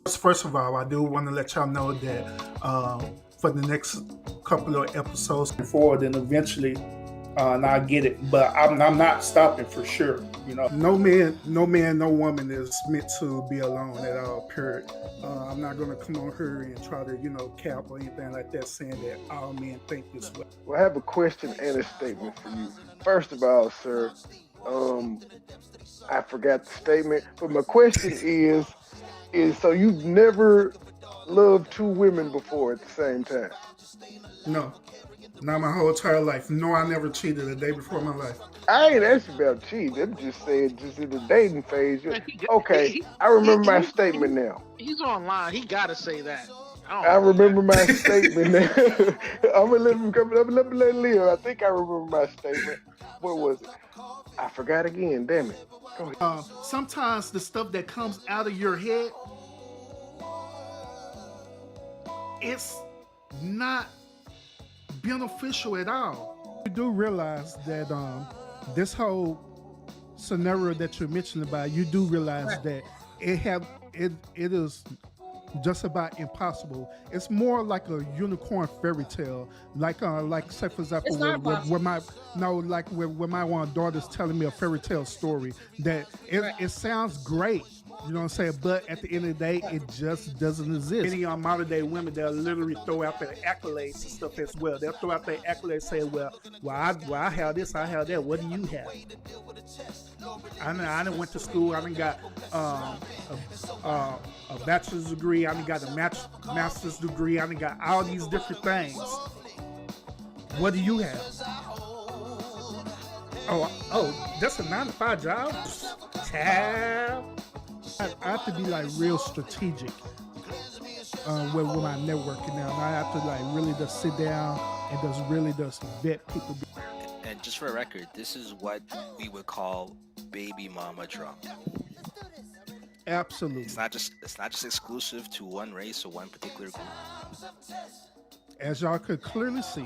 First of all, I do want to let y'all know that for the next couple of episodes forward, and eventually, and I get it, but I'm not stopping for sure. No man, no woman is meant to be alone at all. Period. I'm not gonna come on her and try to, cap or anything like that, saying that all men think this way. Well, I have a question and a statement for you. First of all, sir, um, I forgot the statement, but my question is so you've never loved two women before at the same time? No, not my whole entire life. No, I never cheated a day before my life. I ain't asked you about cheating. I'm just saying, just in the dating phase. Man, Okay, I remember my statement now. he's online. He gotta say that. I I don't know, man. remember my statement now. I'm gonna let him come. I'm gonna let him live. I think I remember my statement. What was it? I forgot again. Damn it. Go ahead. Sometimes the stuff that comes out of your head, it's not beneficial at all. You do realize that this whole scenario that you're mentioning about, you do realize that it is just about impossible. It's more like a unicorn fairy tale, like say for example, It's not where my no like where my one daughter's telling me a fairy tale story that it sounds great. You know what I'm saying? But at the end of the day, it just doesn't exist. Many modern day women, they'll literally throw out their accolades and stuff as well. They'll throw out their accolades saying, well, I have this, I have that. What do you have? I done went to school. I done got a bachelor's degree. I done got a master's degree. I done got all these different things. What do you have? Oh, that's a 9-to-5 job? Child. I have to be like real strategic with my networking now. And I have to like really just sit down and just really just vet people. And just for a record, this is what we would call baby mama drama. Absolutely. It's not just exclusive to one race or one particular group. As y'all could clearly see.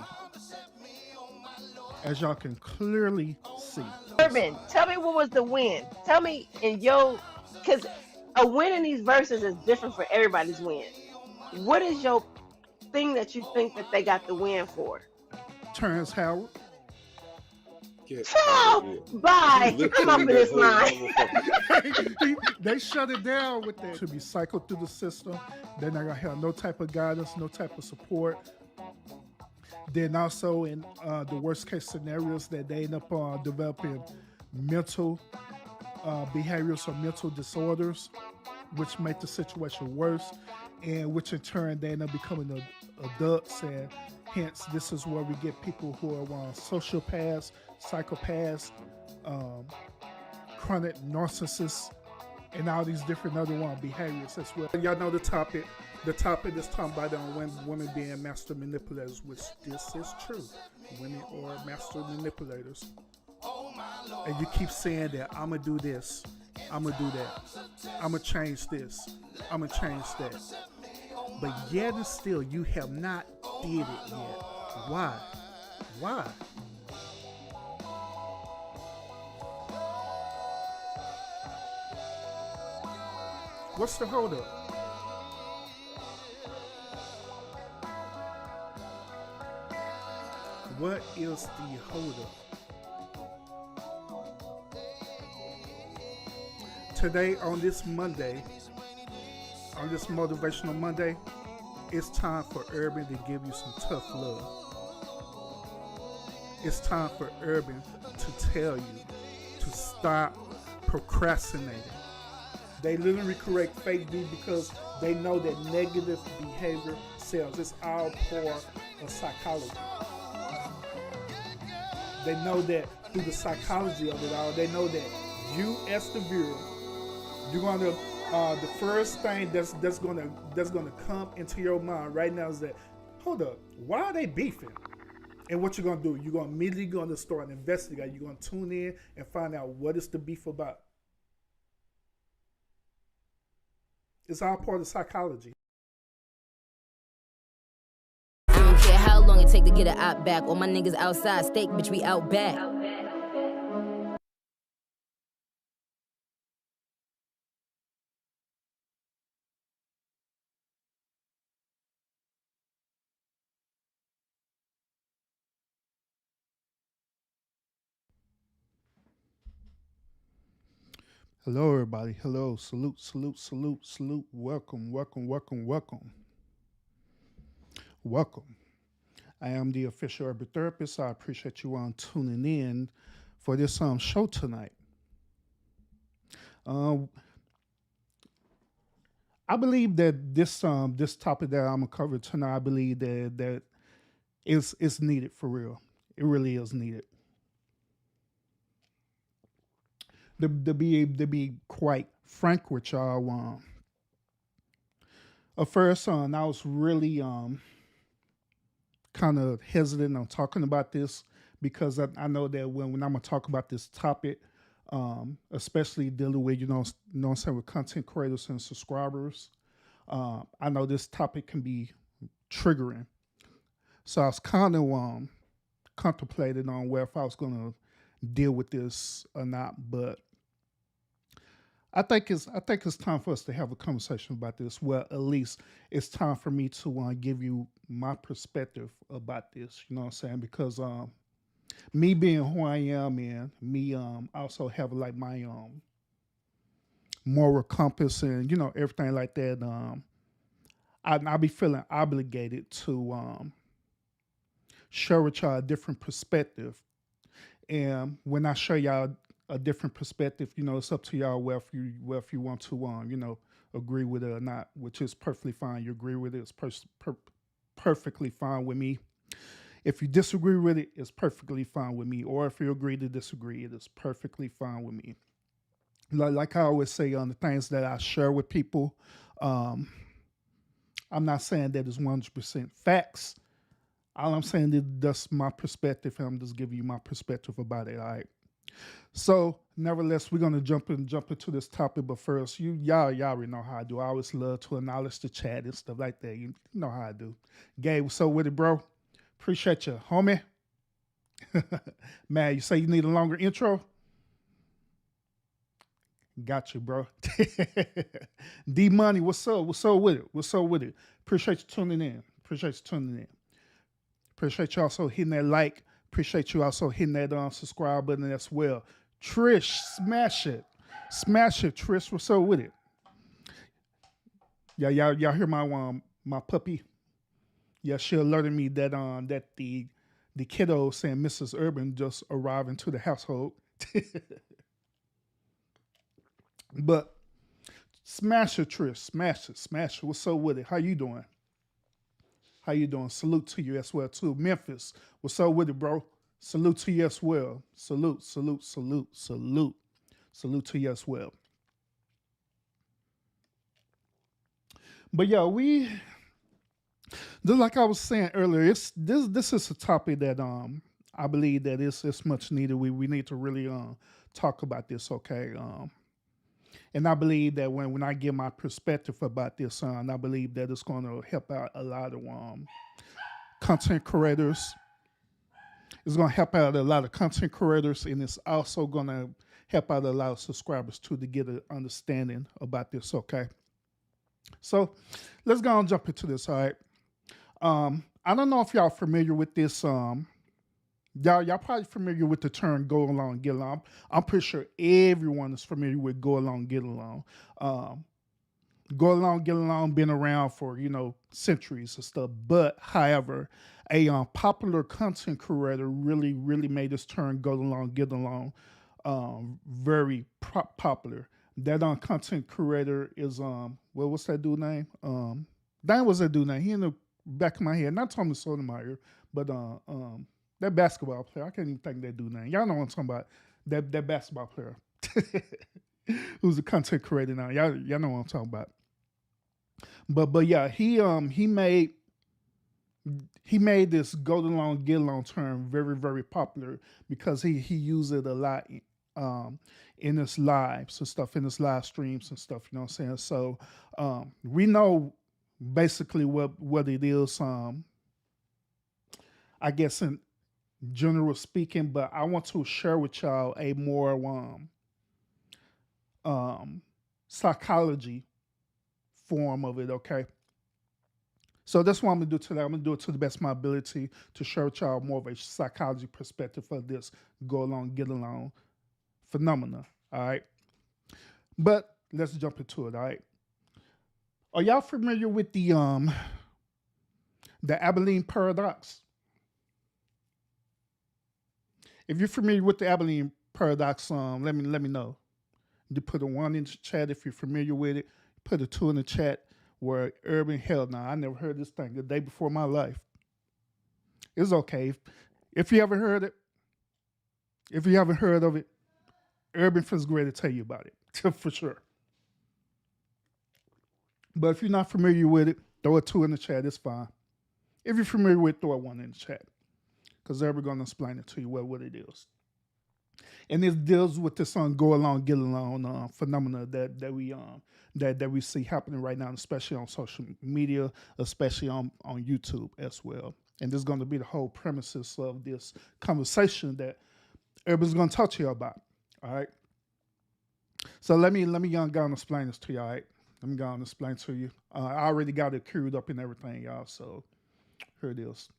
Urban, tell me what was the win. Tell me because a win in these verses is different for everybody's win. What is your thing that you think that they got the win for? Terrence Howard. Bye. I'm up in this line. They shut it down with that. To be cycled through the system. They're not gonna have no type of guidance, no type of support. Then also in the worst case scenarios that they end up developing mental behaviors or mental disorders, which make the situation worse, and which in turn they end up becoming adults, and hence this is where we get people who are sociopaths, psychopaths, chronic narcissists, and all these different other behaviors as well. Y'all know the topic. The topic is talking about women being master manipulators, which this is true. Women are master manipulators. And you keep saying that, I'm going to do this, I'm going to do that, I'm going to change this, I'm going to change that. But yet and still, you have not did it yet. Why? Why? What's the holdup? What is the holdup? Today, on this Monday, on this Motivational Monday, it's time for Urban to give you some tough love. It's time for Urban to tell you to stop procrastinating. They literally create fake news because they know that negative behavior sells. It's all part of psychology. They know that through the psychology of it all, they know that you as the viewer, you're gonna the first thing that's gonna come into your mind right now is that, hold up, why are they beefing? And what you're gonna do? You're gonna immediately gonna start investigating. You're gonna tune in and find out what is the beef about. It's all part of psychology. I don't care how long it take to get an op back. All my niggas outside, steak, bitch, we out back. Hello, everybody. Hello. Salute, salute, salute, salute. Welcome, welcome, welcome, welcome, welcome. I am the official urban therapist. I appreciate you on tuning in for this show tonight. Um, I believe that this topic that I'm gonna cover tonight, I believe that is needed for real. It really is needed. To be quite frank with y'all, at first, I was really kind of hesitant on talking about this because I know that when I'm gonna talk about this topic, especially dealing with know what I'm saying, with content creators and subscribers, I know this topic can be triggering. So I was kind of contemplating on where if I was gonna deal with this or not, but I think it's time for us to have a conversation about this. Well, at least it's time for me to give you my perspective about this. You know what I'm saying? Because me being who I am and me also have like my moral compass and everything like that. I be feeling obligated to share with y'all a different perspective. And when I show y'all a different perspective, it's up to y'all whether if you want to agree with it or not, which is perfectly fine. You agree with it, it's perfectly fine with me. If you disagree with it, it's perfectly fine with me. Or if you agree to disagree, it is perfectly fine with me. Like I always say on the things that I share with people, um, I'm not saying that it's 100% facts. All I'm saying is that's my perspective, and I'm just giving you my perspective about it. All right. So, nevertheless, we're gonna jump into this topic. But first, y'all already know how I do. I always love to acknowledge the chat and stuff like that. You know how I do. Gabe, what's up with it, bro? Appreciate you, homie. Man, you say you need a longer intro? Got you, bro. D Money, what's up? What's up with it? What's up with it? Appreciate you tuning in. Appreciate you tuning in. Appreciate you also hitting that like. Appreciate you also hitting that subscribe button as well. Trish, smash it. Smash it, Trish. What's up with it? Yeah, y'all hear my puppy? Yeah, she alerted me that the kiddo saying Mrs. Urban just arrived into the household. But smash it, Trish. Smash it. Smash it. What's up with it? How you doing? How you doing? Salute to you as well too. Memphis, what's up with it, bro? Salute to you as well. Salute, salute, salute, salute, salute to you as well. But yeah, just like I was saying earlier, it's this is a topic that I believe that it's much needed. We need to really talk about this, okay? And I believe that when I give my perspective about this, I believe that it's going to help out a lot of content creators. It's going to help out a lot of content creators, and it's also going to help out a lot of subscribers too to get an understanding about this. Okay, so let's go and jump into this. All right. I don't know if y'all familiar with this. Y'all probably familiar with the term "go along, get along." I'm pretty sure everyone is familiar with "go along, get along." Um, Go along, get along, been around for centuries and stuff. But however, a popular content creator really made this term "go along, get along" very popular. That content creator is what's that dude name? That was that dude name. He in the back of my head, not Thomas Sotomayor, but that basketball player. I can't even think of that dude name. Y'all know what I'm talking about. That basketball player. Who's a content creator now. Y'all know what I'm talking about. But yeah, he made this go along get along term very popular because he used it a lot in his lives and stuff, in his live streams and stuff. You know what I'm saying? So we know basically what it is. I guess in general speaking, but I want to share with y'all a more psychology form of it. Okay. So that's what I'm gonna do today. I'm gonna do it to the best of my ability to show y'all more of a psychology perspective of this go along, get along phenomena. All right. But let's jump into it, all right? Are y'all familiar with the Abilene paradox? If you're familiar with the Abilene paradox, let me know. You put a one in the chat if you're familiar with it. Put a two in the chat. Where urban hell, now I never heard this thing the day before my life. It's okay if you haven't heard it. If you haven't heard of it, Urban feels great to tell you about it for sure. But if you're not familiar with it, throw a two in the chat. It's fine. If you're familiar with it, throw a one in the chat because they're going to explain it to you what it is. And it deals with this go along, get along phenomena that we see happening right now, especially on social media, especially on YouTube as well. And this is going to be the whole premises of this conversation that everybody's going to talk to you about. All right. So let me go and explain this to you. All right. Let me go and explain to you. I already got it queued up and everything, y'all. So here it is.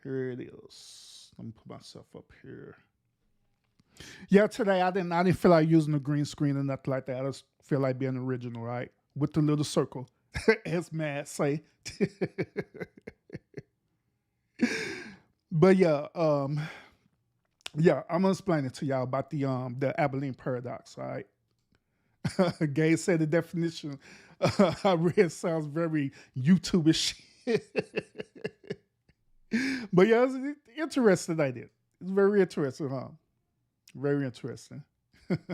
Here it is. Let me put myself up here. Yeah, today I didn't feel like using a green screen or nothing like that. I just feel like being original, right? With the little circle, as Matt say. But yeah, I'm gonna explain it to y'all about the Abilene paradox. All right. Gay said the definition I read sounds very YouTubeish. But yeah, it's interesting idea. It's very interesting, huh? Very interesting. But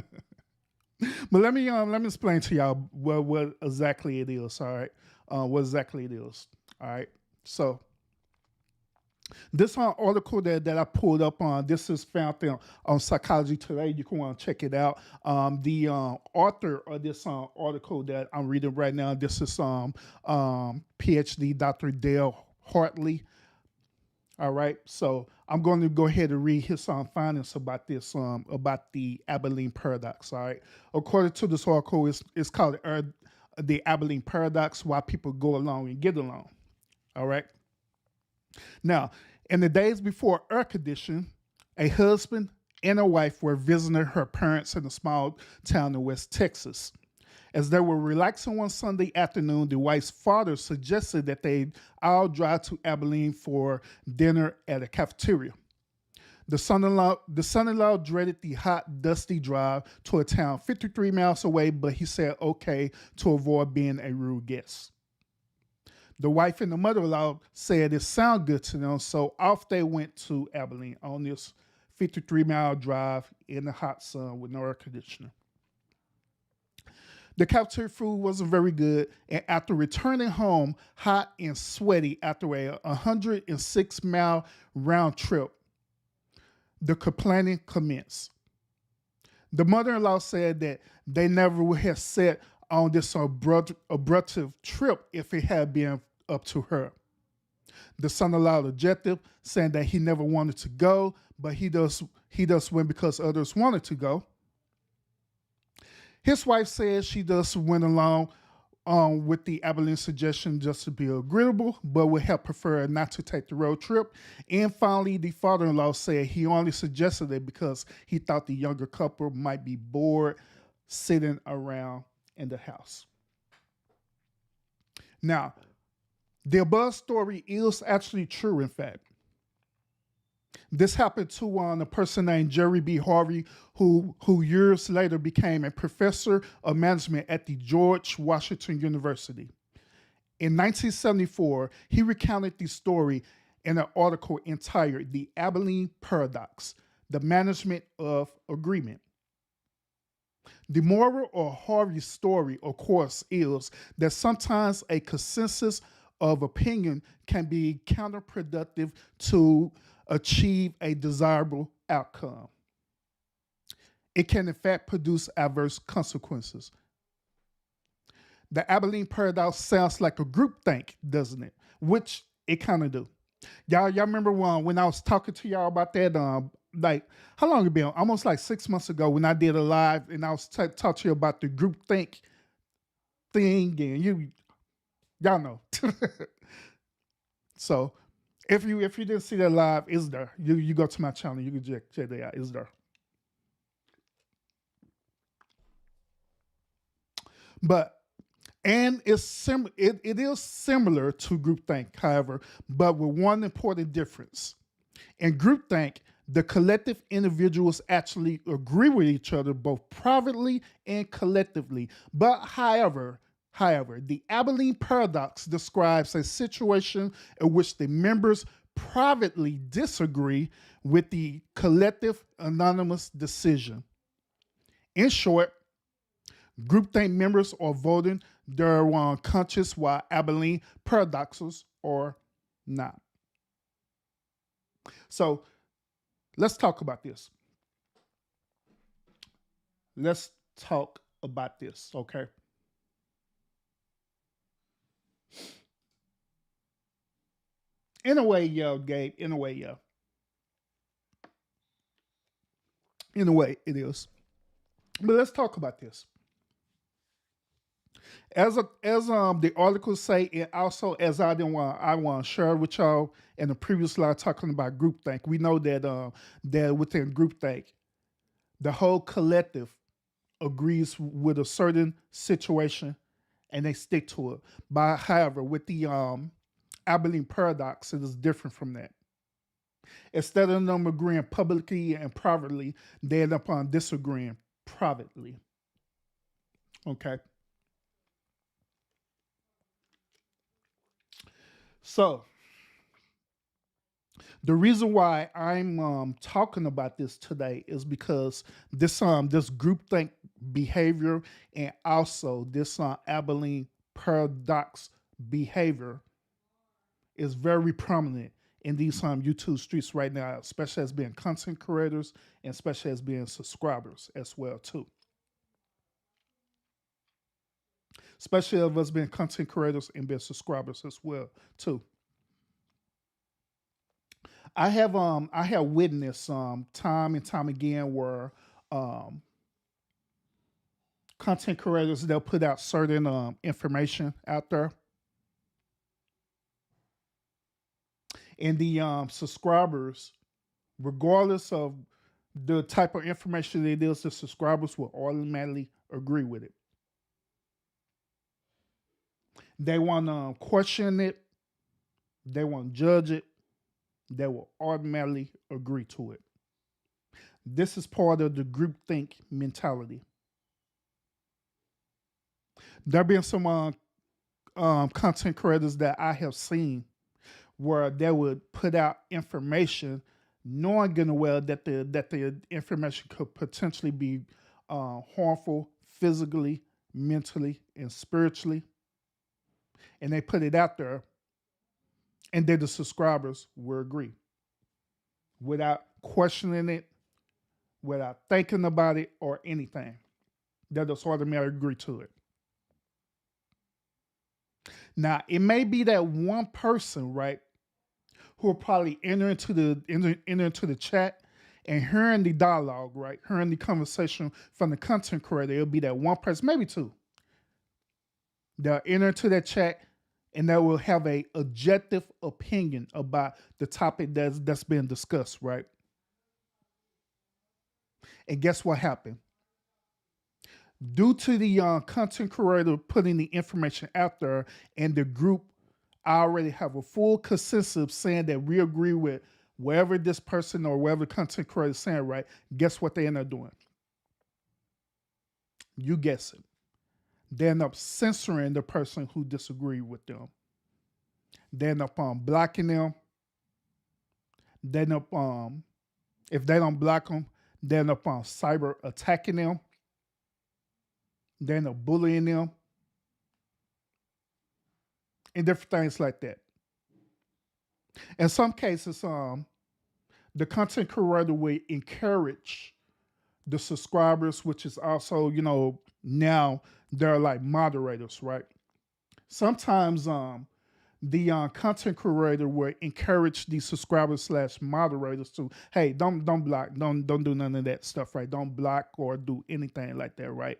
let me explain to y'all what exactly it is. All right, what exactly it is. All right. So this article that I pulled up on, this is found on Psychology Today. You can want to check it out. The author of this article that I'm reading right now, this is PhD Dr. Dale Hartley. All right, so I'm going to go ahead and read his findings about this, about the Abilene paradox. All right, according to this article, it's called the Abilene paradox: Why People Go Along and Get Along. All right. Now, in the days before air conditioning, a husband and a wife were visiting her parents in a small town in West Texas. As they were relaxing one Sunday afternoon, the wife's father suggested that they all drive to Abilene for dinner at a cafeteria. The son-in-law dreaded the hot, dusty drive to a town 53 miles away, but he said okay to avoid being a rude guest. The wife and the mother-in-law said it sounded good to them, so off they went to Abilene on this 53-mile drive in the hot sun with no air conditioner. The cafeteria food wasn't very good, and after returning home hot and sweaty after a 106-mile round trip, the complaining commenced. The mother-in-law said that they never would have set on this abrupt trip if it had been up to her. The son-in-law objected, saying that he never wanted to go, but he does went because others wanted to go. His wife said she just went along with the Abilene suggestion just to be agreeable, but would have preferred not to take the road trip. And finally, the father-in-law said he only suggested it because he thought the younger couple might be bored sitting around in the house. Now, the above story is actually true, in fact. This happened to a person named Jerry B. Harvey, who years later became a professor of management at the George Washington University. In 1974, he recounted the story in an article entitled The Abilene Paradox, The Management of Agreement. The moral of Harvey's story, of course, is that sometimes a consensus of opinion can be counterproductive to achieve a desirable outcome. It can, in fact, produce adverse consequences. The Abilene paradox sounds like a groupthink, doesn't it? Which it kind of do. Y'all remember when I was talking to y'all about that? Like, how long it been? Almost like 6 months ago when I did a live and I was talking to you about the groupthink thing, and y'all know. So if you didn't see that live, it's there. You go to my channel, you can check that out. It's there. But and it is similar to groupthink, however, but with one important difference. In groupthink, the collective individuals actually agree with each other both privately and collectively. But however, the Abilene paradox describes a situation in which the members privately disagree with the collective anonymous decision. In short, groupthink members are voting their conscience while Abilene paradoxes are not. So let's talk about this. Let's talk about this, okay? In a way, yeah, Gabe. In a way, yeah. In a way, it is. But let's talk about this. As the articles say, and also as I want to share with y'all in the previous slide talking about groupthink. We know that within groupthink, the whole collective agrees with a certain situation and they stick to it. But however, with the Abilene paradox, it is different from that. Instead of them agreeing publicly and privately, they end up on disagreeing privately. Okay. So the reason why I'm talking about this today is because this groupthink behavior and also this Abilene paradox behavior is very prominent in these YouTube streets right now, especially as being content creators and especially as being subscribers as well too. Especially of us being content creators and being subscribers as well too. I have witnessed time and time again where um content creators they'll put out certain information out there and the subscribers, regardless of the type of information it is, the subscribers will automatically agree with it. They want to question it, they want to judge it, they will automatically agree to it. This is part of the groupthink mentality. There have been some content creators that I have seen where they would put out information knowing good and well that the information could potentially be harmful physically, mentally, and spiritually. And they put it out there, and then the subscribers will agree without questioning it, without thinking about it or anything. They'll just automatically agree to it. Now, it may be that one person, right, who will probably enter into the chat and hearing the dialogue, right, hearing the conversation from the content creator. It'll be that one person, maybe two. They'll enter into that chat and they will have a objective opinion about the topic that's being discussed, right? And guess what happened? Due to the content creator putting the information out there and the group I already have a full consensus saying that we agree with wherever this person or wherever content creator is saying, right? Guess what they end up doing? You guess it. They end up censoring the person who disagreed with them. They end up blocking them. They end up, if they don't block them, they end up cyber attacking them. They end up bullying them. And different things like that. In some cases, the content creator will encourage the subscribers, which is also, now they're like moderators, right? Sometimes the content creator will encourage the subscribers slash moderators to, hey, don't block, don't do none of that stuff, right? Don't block or do anything like that, right?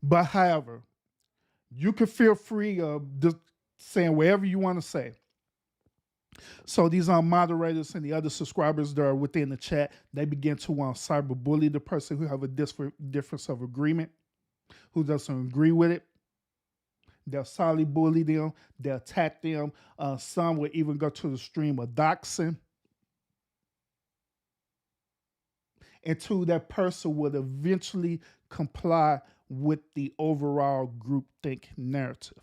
But however, you can feel free of just saying whatever you want to say. So these moderators and the other subscribers that are within the chat, they begin to cyberbully the person who have a difference of agreement, who doesn't agree with it. They'll solidly bully them. They'll attack them. Some will even go to the stream of doxing until that person would eventually comply with the overall groupthink narrative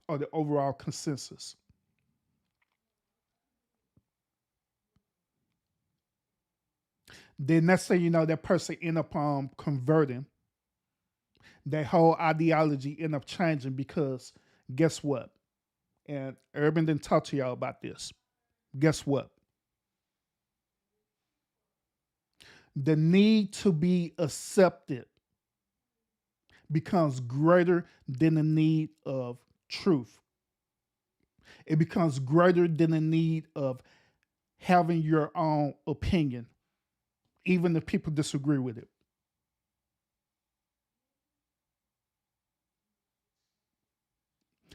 or the overall consensus. Then next thing you know, that person end up converting. That whole ideology end up changing because guess what? And Urban didn't talk to y'all about this. Guess what? The need to be accepted becomes greater than the need of truth. It becomes greater than the need of having your own opinion, even if people disagree with it.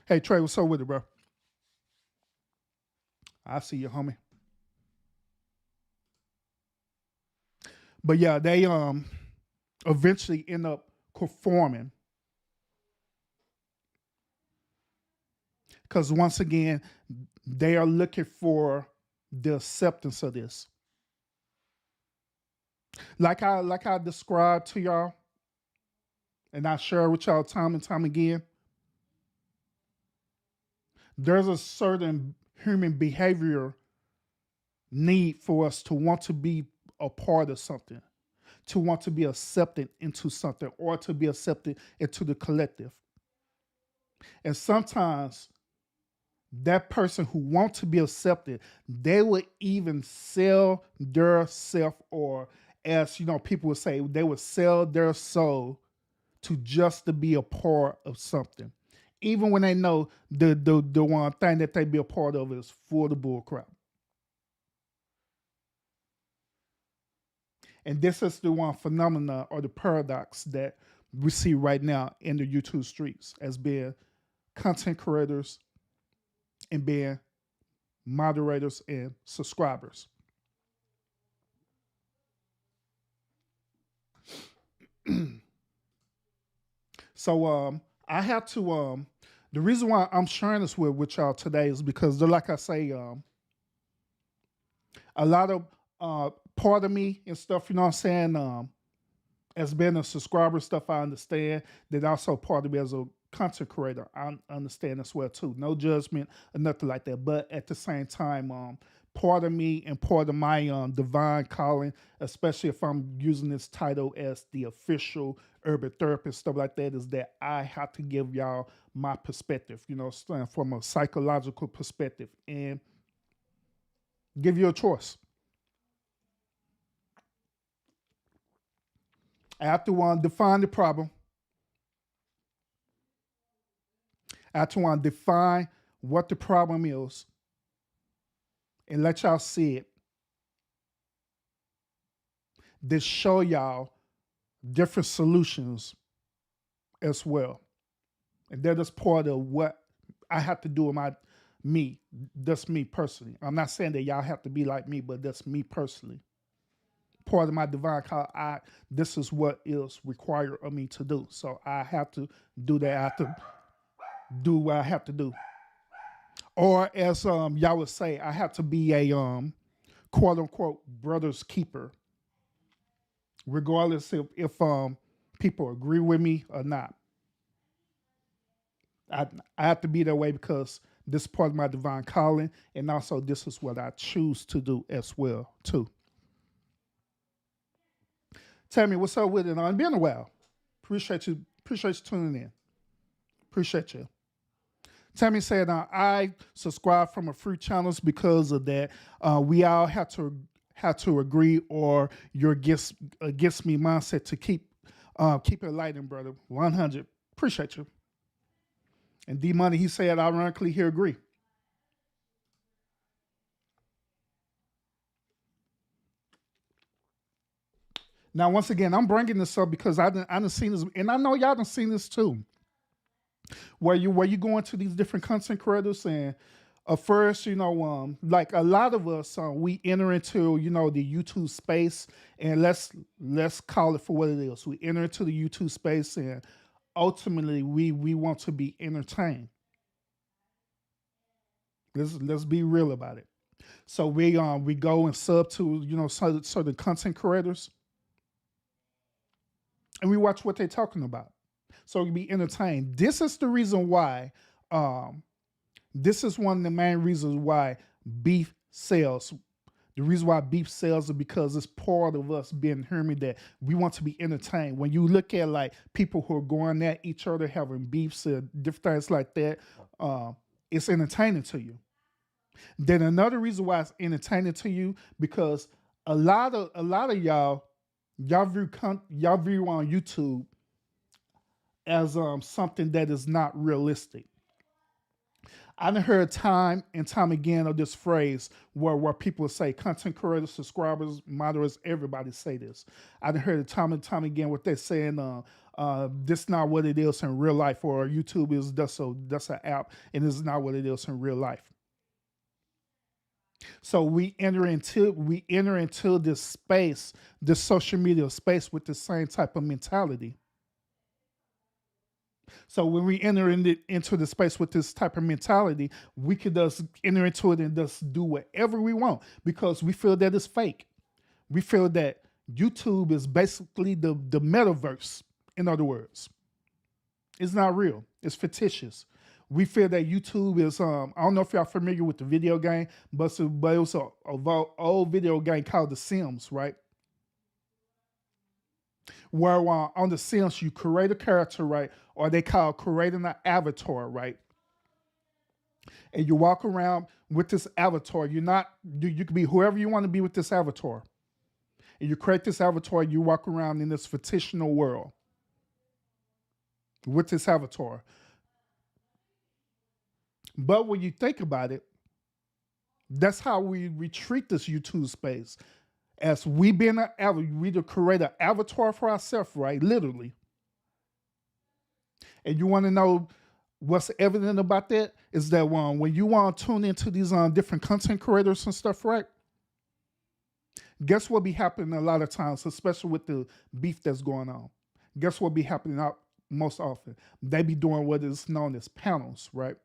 Hey Trey, what's up with it, bro? I see you, homie. But yeah, they eventually end up conforming. Because once again, they are looking for the acceptance of this. Like I described to y'all, and I share with y'all time and time again, there's a certain human behavior need for us to want to be a part of something, to want to be accepted into something, or to be accepted into the collective. And sometimes that person who wants to be accepted, they would even sell their self, or as people would say, they would sell their soul to just to be a part of something, even when they know the one thing that they be a part of is full of bull crap. And this is the one phenomena or the paradox that we see right now in the YouTube streets as being content creators and being moderators and subscribers. So I have to the reason why I'm sharing this with y'all today is because like I say, a lot of part of me and stuff, you know what I'm saying, as being a subscriber stuff, I understand. That also part of me as a content creator, I understand as well too. No judgment or nothing like that. But at the same time, part of me and part of my divine calling, especially if I'm using this title as the official urban therapist, stuff like that, is that I have to give y'all my perspective, from a psychological perspective, and give you a choice. I have to define the problem. I have to define what the problem is and let y'all see it. Then show y'all different solutions as well. And that is part of what I have to do with me. That's me personally. I'm not saying that y'all have to be like me, but that's me personally. Part of my divine call, this is what is required of me to do. So I have to do that. I have to do what I have to do. Or as y'all would say, I have to be a quote unquote brother's keeper, regardless if people agree with me or not. I have to be that way because this is part of my divine calling, and also this is what I choose to do as well too. Tell me what's up with it. It's been a while. Appreciate you tuning in. Appreciate you. Tammy said, I subscribe from a free channels because of that. We all have to agree, or your against me mindset to keep it lighting, brother. 100. Appreciate you. And D Money, he said, ironically, he agree. Now, once again, I'm bringing this up because I done seen this, and I know y'all done seen this too. Where you go into these different content creators and First, like a lot of us, we enter into, the YouTube space, and let's call it for what it is. We enter into the YouTube space, and ultimately, we want to be entertained. Let's be real about it. So we go and sub to certain content creators, and we watch what they're talking about. So we be entertained. This is the reason why. This is one of the main reasons why beef sells. The reason why beef sells is because it's part of us being human, that we want to be entertained. When you look at like people who are going at each other, having beefs and different things like that, it's entertaining to you. Then another reason why it's entertaining to you, because a lot of y'all view on YouTube as something that is not realistic. I done heard time and time again of this phrase where people say content creators, subscribers, moderators, everybody say this. I done heard it time and time again what they're saying, this not what it is in real life, or YouTube is that's an app and it's not what it is in real life. So we enter into this space, this social media space, with the same type of mentality. So when we enter into the space with this type of mentality, we could just enter into it and just do whatever we want, because we feel that it's fake. We feel that YouTube is basically the metaverse. In other words, it's not real. It's fictitious. We feel that YouTube is, I don't know if y'all familiar with the video game, but it was an old video game called The Sims, right? Where on The Sims, you create a character, right? Or they call creating an avatar, right? And you walk around with this avatar. You can be whoever you want to be with this avatar. And you create this avatar, you walk around in this fictional world with this avatar. But when you think about it, that's how we treat this YouTube space. As we to create an avatar for ourselves, right? Literally. And you want to know what's evident about that is that when you want to tune into these different content creators and stuff, right? Guess what be happening a lot of times, especially with the beef that's going on. Guess what be happening out most often? They be doing what is known as panels, right?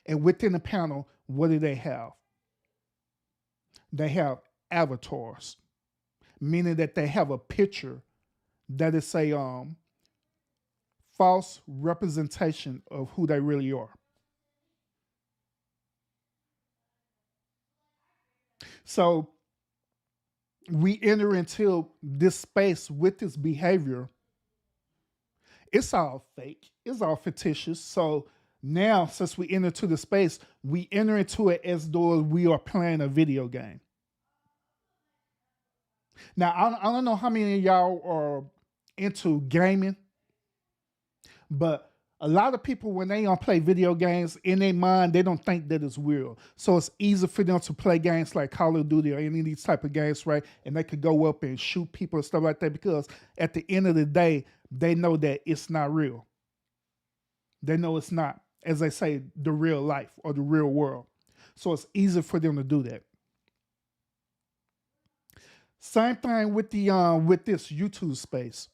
And within the panel, what do they have? They have avatars, meaning that they have a picture that is a false representation of who they really are. So we enter into this space with this behavior. It's all fake. It's all fictitious. So now, since we enter into the space, we enter into it as though we are playing a video game. Now, I don't know how many of y'all are into gaming, but a lot of people, when they play video games, in their mind, they don't think that it's real. So it's easy for them to play games like Call of Duty or any of these type of games, right? And they could go up and shoot people and stuff like that, because at the end of the day, they know that it's not real. They know it's not, as they say, the real life or the real world. So it's easy for them to do that. Same thing with the with this YouTube space.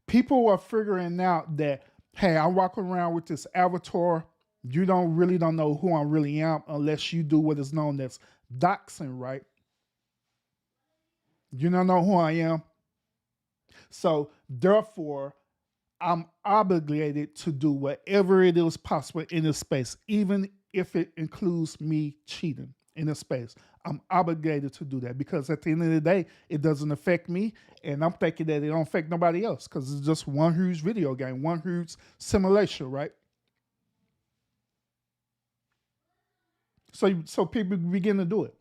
People are figuring out that, hey, I'm walking around with this avatar. You don't know who I really am unless you do what is known as doxing, right? You don't know who I am. So therefore, I'm obligated to do whatever it is possible in this space, even if it includes me cheating in this space. I'm obligated to do that, because at the end of the day, it doesn't affect me, and I'm thinking that it don't affect nobody else, because it's just one huge video game, one huge simulation, right? So people begin to do it.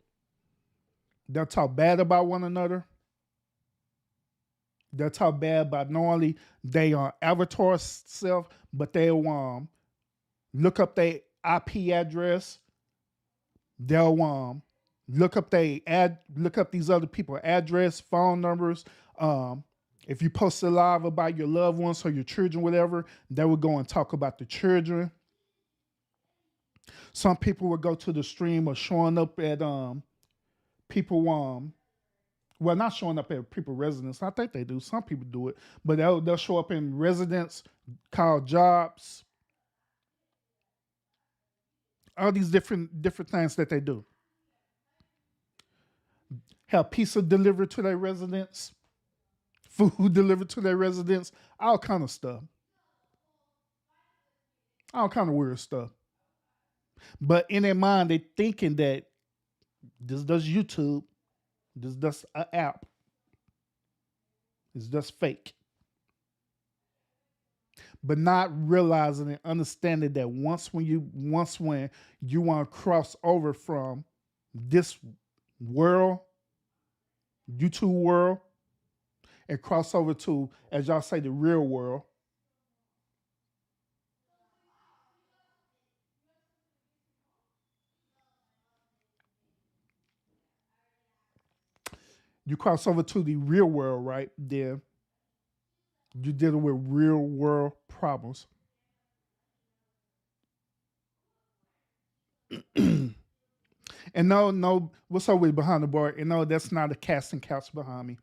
They'll talk bad about one another. They'll talk bad about not only their avatar self, but they'll look up their IP address. They'll look up these other people's address, phone numbers. If you post a live about your loved ones or your children, whatever, they will go and talk about the children. Some people would go to the stream or showing up at people well, not showing up at people residence. I think they do. Some people do it, but they'll show up in residence, called jobs, all these different things that they do. Have pizza delivered to their residence, food delivered to their residence, all kind of stuff, all kind of weird stuff. But in their mind, they thinking that this does YouTube, this does an app, it's just fake. But not realizing and understanding that once when you want to cross over from this world, YouTube world, and cross over to, as y'all say, the real world, you cross over to the real world, right? Then you're dealing with real world problems. And no, what's up with behind the bar? And no, that's not a casting couch behind me.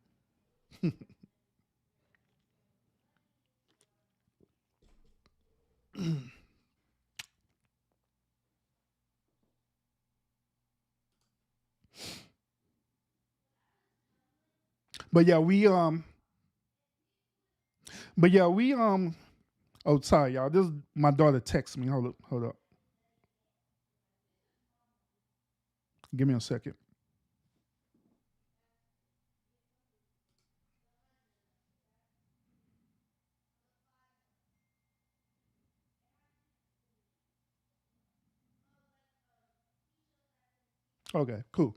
But yeah, we oh sorry y'all. This is my daughter texts me. Hold up. Give me a second. Okay, cool.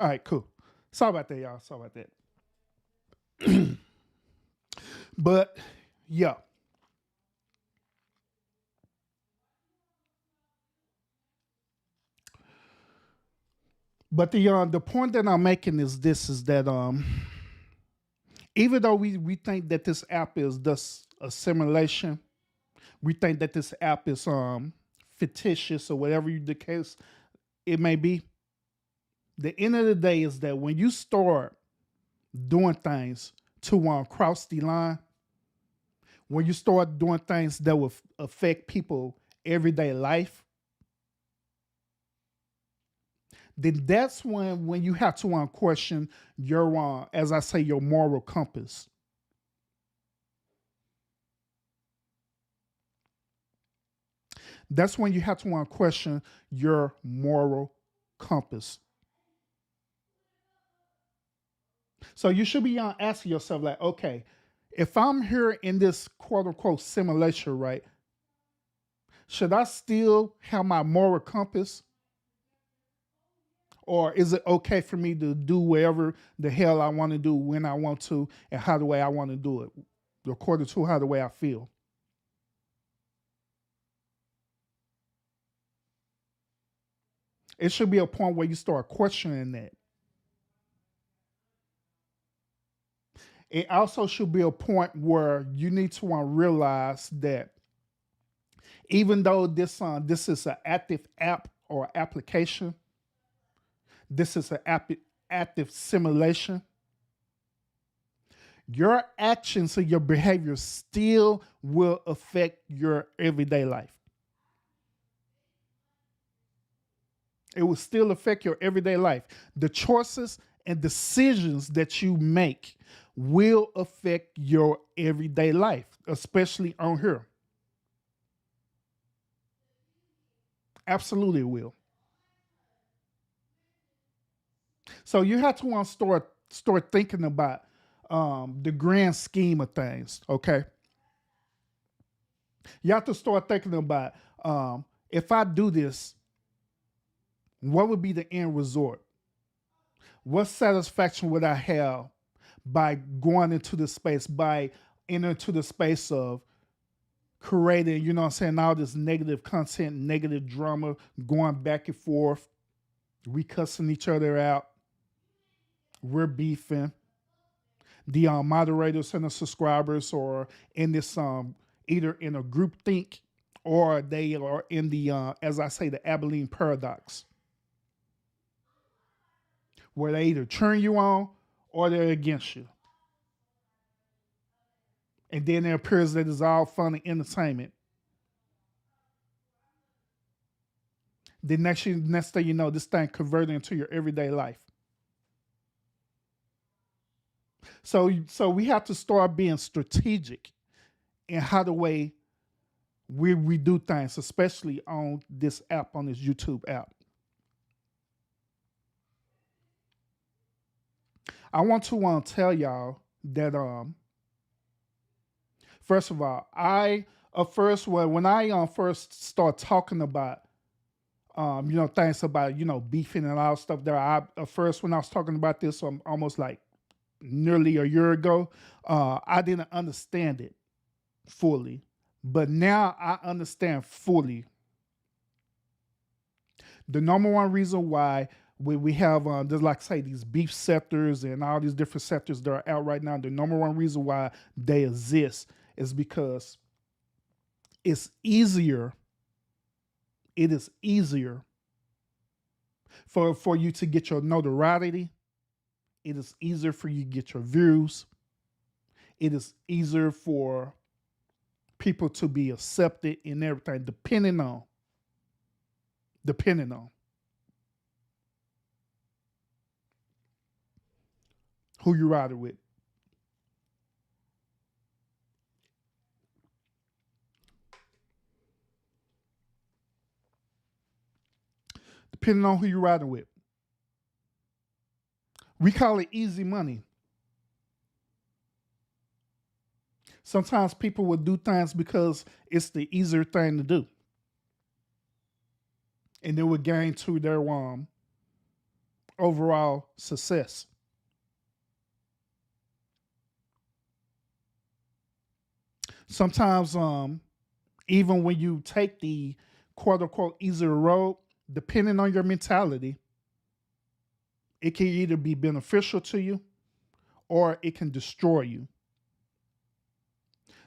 All right, cool. Sorry about that, y'all. Sorry about that. But yeah. But the point that I'm making is this is that even though we think that this app is just a simulation, we think that this app is fictitious or whatever the case it may be. The end of the day is that when you start doing things to cross the line, when you start doing things that will affect people everyday life, then that's when you have to question your as I say, your moral compass. That's when you have to question your moral compass. So you should be asking yourself, like, okay, if I'm here in this quote unquote simulation, right, should I still have my moral compass? Or is it okay for me to do whatever the hell I want to do when I want to and how the way I want to do it, according to how the way I feel? It should be a point where you start questioning that. It also should be a point where you need to realize that even though this is an active app or application, this is an active simulation, your actions and your behavior still will affect your everyday life. It will still affect your everyday life. The choices and decisions that you make will affect your everyday life, especially on here. Absolutely, it will. So you have to start thinking about the grand scheme of things. Okay, you have to start thinking about if I do this, what would be the end result? What satisfaction would I have by going into the space, by entering into the space of creating, you know what I'm saying, all this negative content, negative drama, going back and forth, we cussing each other out, we're beefing. The moderators and the subscribers are in this either in a group think or they are in the as I say, the Abilene paradox, where they either turn you on or they're against you. And then it appears that it's all fun and entertainment. The next thing you know, this thing converted into your everyday life. So we have to start being strategic in how the way we do things, especially on this app, on this YouTube app. I want to tell y'all that first of all, when I first start talking about things about beefing and all stuff there, first when I was talking about this almost like nearly a year ago, I didn't understand it fully, but now I understand fully. The number one reason why we have there's like say these beef sectors and all these different sectors that are out right now, the number one reason why they exist is because it's easier. It is easier for you to get your notoriety. It is easier for you to get your views. It is easier for people to be accepted in everything, depending on who you ride with. Depending on who you're riding with. We call it easy money. Sometimes people will do things because it's the easier thing to do. And they will gain to their overall success. Sometimes even when you take the quote unquote easier road, depending on your mentality, it can either be beneficial to you or it can destroy you.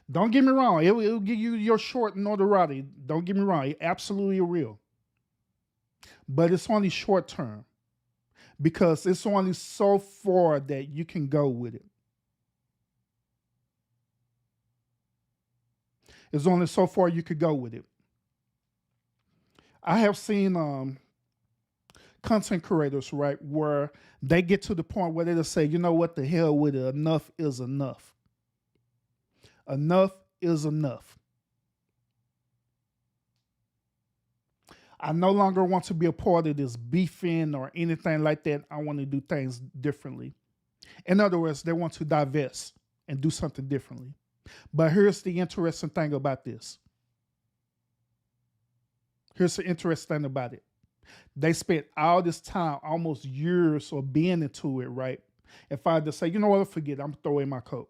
Don't get me wrong, it'll give you your short notoriety. Don't get me wrong, it absolutely real. But it's only short term because it's only so far that you can go with it. There's only so far you could go with it. I have seen content creators, right, where they get to the point where they just say, you know what, the hell with it, enough is enough. Enough is enough. I no longer want to be a part of this beefing or anything like that. I want to do things differently. In other words, they want to divest and do something differently. But here's the interesting thing about this. Here's the interesting thing about it. They spent all this time, almost years of being into it, right? If I just say, you know what, forget it, I'm throwing my coat.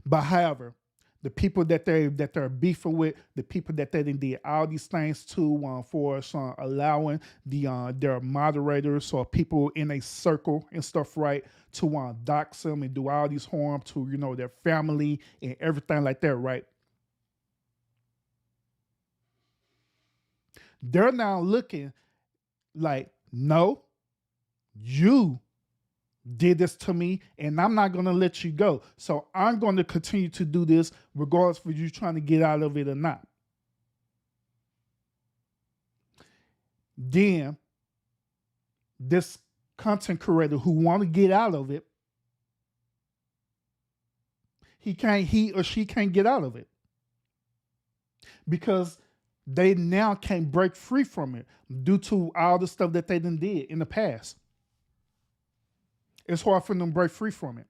But however, the people that they're beefing with, the people that they did all these things to for allowing their moderators or people in a circle and stuff, right, to dox them and do all these harm to their family and everything like that, right? They're now looking like, no, you did this to me and I'm not going to let you go. So I'm going to continue to do this regardless of you trying to get out of it or not. Then this content creator who want to get out of it, he or she can't get out of it because they now can't break free from it due to all the stuff that they done did in the past. It's hard for them to break free from it.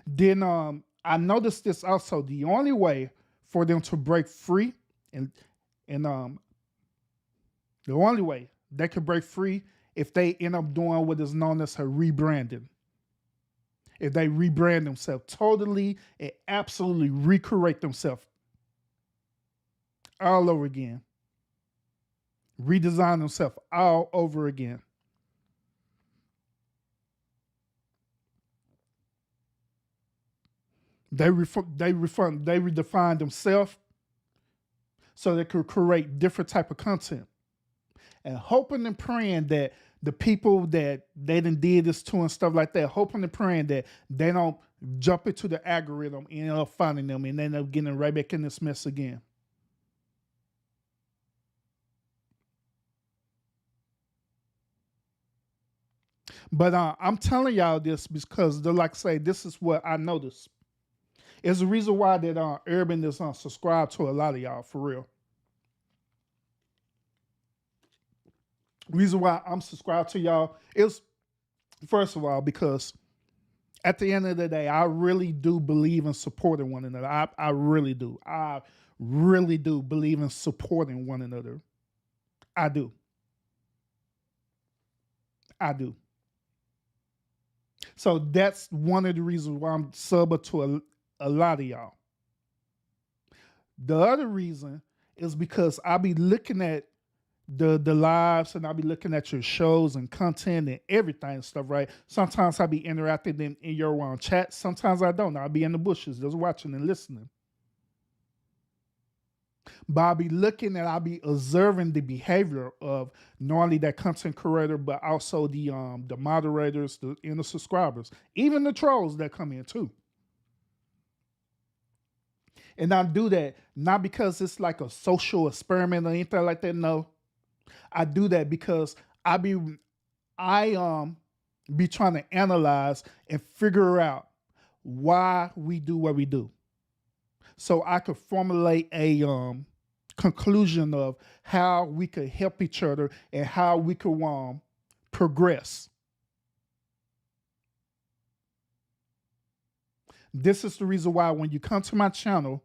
Then I noticed this also. The only way for them to break free and the only way they could break free if they end up doing what is known as a rebranding. If they rebrand themselves totally and absolutely recreate themselves all over again. Redesign themselves all over again. They redefine themselves so they could create different type of content. And hoping and praying that the people that they done did this to and stuff like that, hoping and praying that they don't jump into the algorithm and end up finding them and end up getting right back in this mess again. But I'm telling y'all this because, like I say, this is what I noticed. It's the reason why that Urban is subscribed to a lot of y'all, for real. Reason why I'm subscribed to y'all is, first of all, because at the end of the day, I really do believe in supporting one another. I really do. I really do believe in supporting one another. I do. I do. So that's one of the reasons why I'm subbing to a lot of y'all. The other reason is because I be looking at the lives and I'll be looking at your shows and content and everything and stuff, right? Sometimes I'll be interacting in your chat. Sometimes I don't. I'll be in the bushes just watching and listening. But I'll be looking and I'll be observing the behavior of not only that content creator, but also the moderators, and the subscribers, even the trolls that come in too. And I do that not because it's like a social experiment or anything like that. No. I do that because I be trying to analyze and figure out why we do what we do, so I could formulate a conclusion of how we could help each other and how we could progress. This is the reason why when you come to my channel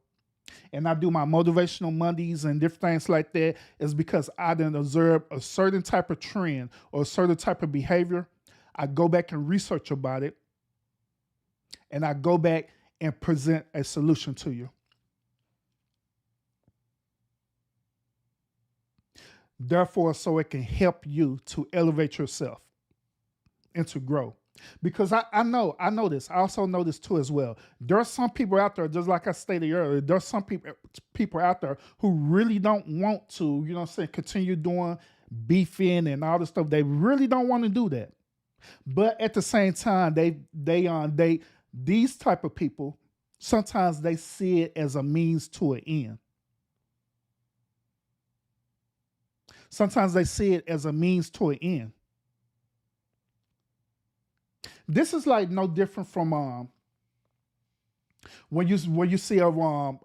and I do my motivational Mondays and different things like that, is because I didn't observe a certain type of trend or a certain type of behavior. I go back and research about it, and I go back and present a solution to you. Therefore, so it can help you to elevate yourself and to grow. Because I know this. I also know this too as well. There are some people out there, just like I stated earlier, there's some people out there who really don't want to, you know what I'm saying, continue doing beefing and all this stuff. They really don't want to do that. But at the same time, these type of people, sometimes they see it as a means to an end. Sometimes they see it as a means to an end. This is like no different from when you see a woman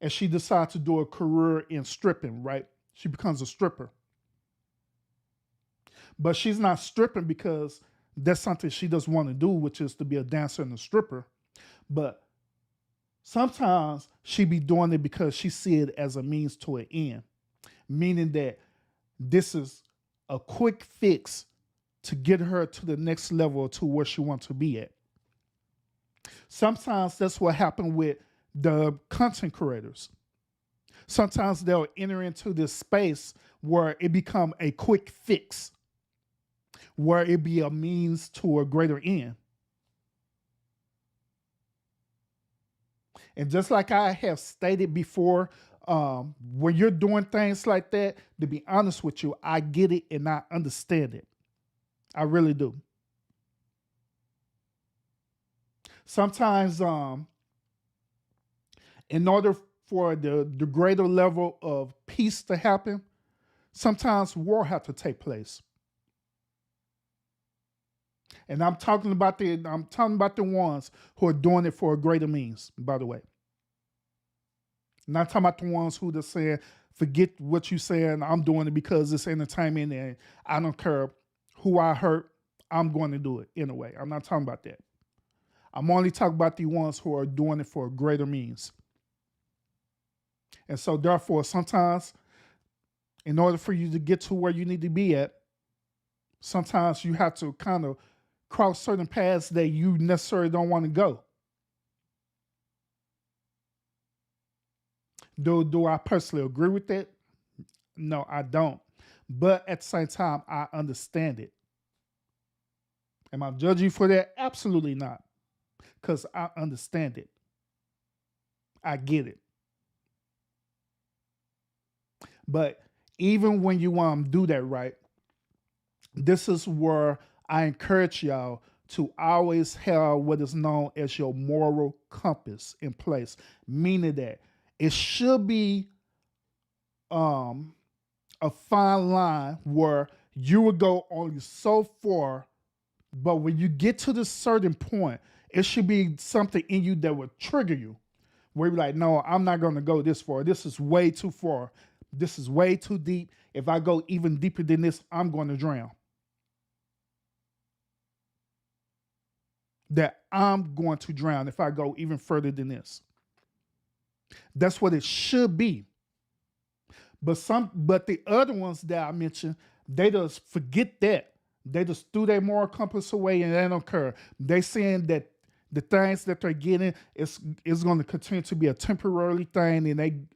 and she decides to do a career in stripping, right? She becomes a stripper. But she's not stripping because that's something she doesn't want to do, which is to be a dancer and a stripper. But sometimes she be doing it because she see it as a means to an end, meaning that this is a quick fix to get her to the next level, to where she wants to be at. Sometimes that's what happened with the content creators. Sometimes they'll enter into this space where it become a quick fix, where it be a means to a greater end. And just like I have stated before, when you're doing things like that, to be honest with you, I get it and I understand it. I really do. Sometimes, in order for the greater level of peace to happen, sometimes war have to take place. And I'm talking about the ones who are doing it for a greater means, by the way. Not talking about the ones who just saying, forget what you saying, I'm doing it because it's entertainment and I don't care who I hurt, I'm going to do it anyway. I'm not talking about that. I'm only talking about the ones who are doing it for a greater means. And so therefore, sometimes in order for you to get to where you need to be at, sometimes you have to kind of cross certain paths that you necessarily don't want to go. Do I personally agree with that? No, I don't. But at the same time, I understand it. Am I judging you for that? Absolutely not. Because I understand it. I get it. But even when you do that right, this is where I encourage y'all to always have what is known as your moral compass in place, meaning that it should be um, a fine line where you will go only so far, but when you get to this certain point, it should be something in you that would trigger you, where you're like, no, I'm not going to go this far. This is way too far. This is way too deep. If I go even deeper than this, I'm going to drown. That I'm going to drown if I go even further than this. That's what it should be. But the other ones that I mentioned, they just forget that. They just threw their moral compass away and they don't care. They saying that the things that they're getting is going to continue to be a temporary thing, and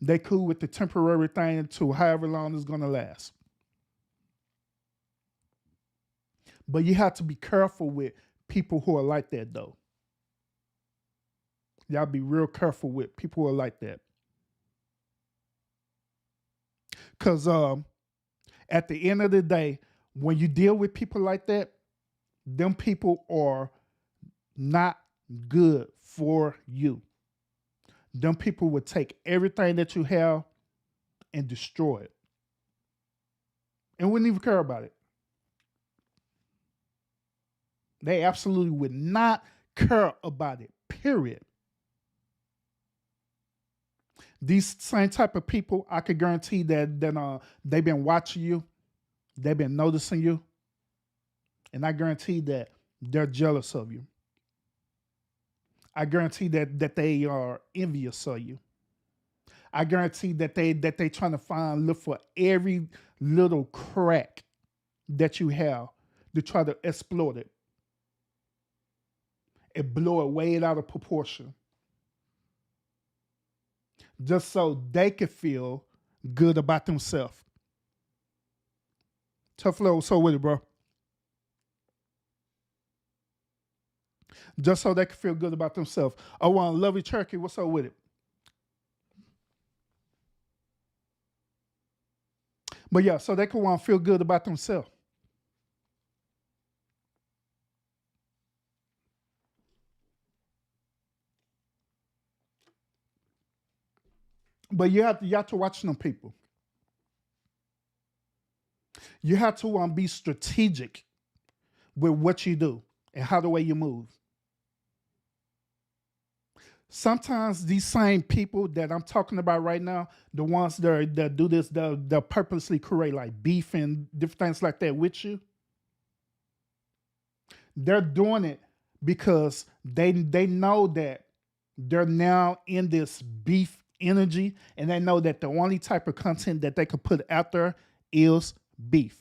they cool with the temporary thing until however long it's going to last. But you have to be careful with people who are like that, though. Y'all be real careful with people who are like that. Because at the end of the day, when you deal with people like that, them people are not good for you. Them people would take everything that you have and destroy it. And wouldn't even care about it. They absolutely would not care about it, period. These same type of people, I could guarantee that they've been watching you, they've been noticing you, and I guarantee that they're jealous of you. I guarantee that they are envious of you. I guarantee that they trying to look for every little crack that you have to try to exploit it and blow it way out of proportion, just so they could feel good about themselves. Tough love, so with it, bro. Just so they can feel good about themselves. I want Lovey Turkey, what's up with it? But yeah, so they can want to feel good about themselves. But you have to watch them people. You have to be strategic with what you do and how the way you move. Sometimes these same people that I'm talking about right now, the ones that do this, they'll purposely create like beef and different things like that with you. They're doing it because they know that they're now in this beef energy, and they know that the only type of content that they could put out there is beef.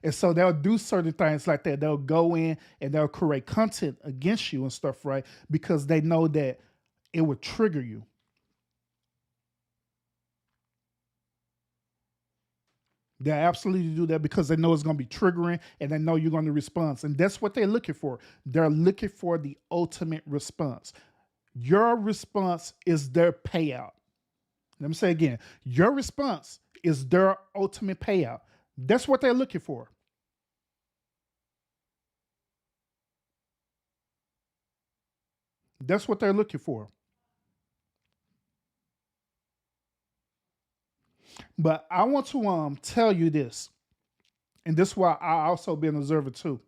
And so they'll do certain things like that. They'll go in and they'll create content against you and stuff, right? Because they know that it would trigger you. They absolutely do that because they know it's going to be triggering and they know you're going to respond. And that's what they're looking for. They're looking for the ultimate response. Your response is their payout. Let me say again, your response is their ultimate payout. That's what they're looking for. That's what they're looking for. But I want to tell you this, and this is why I also been an observer too.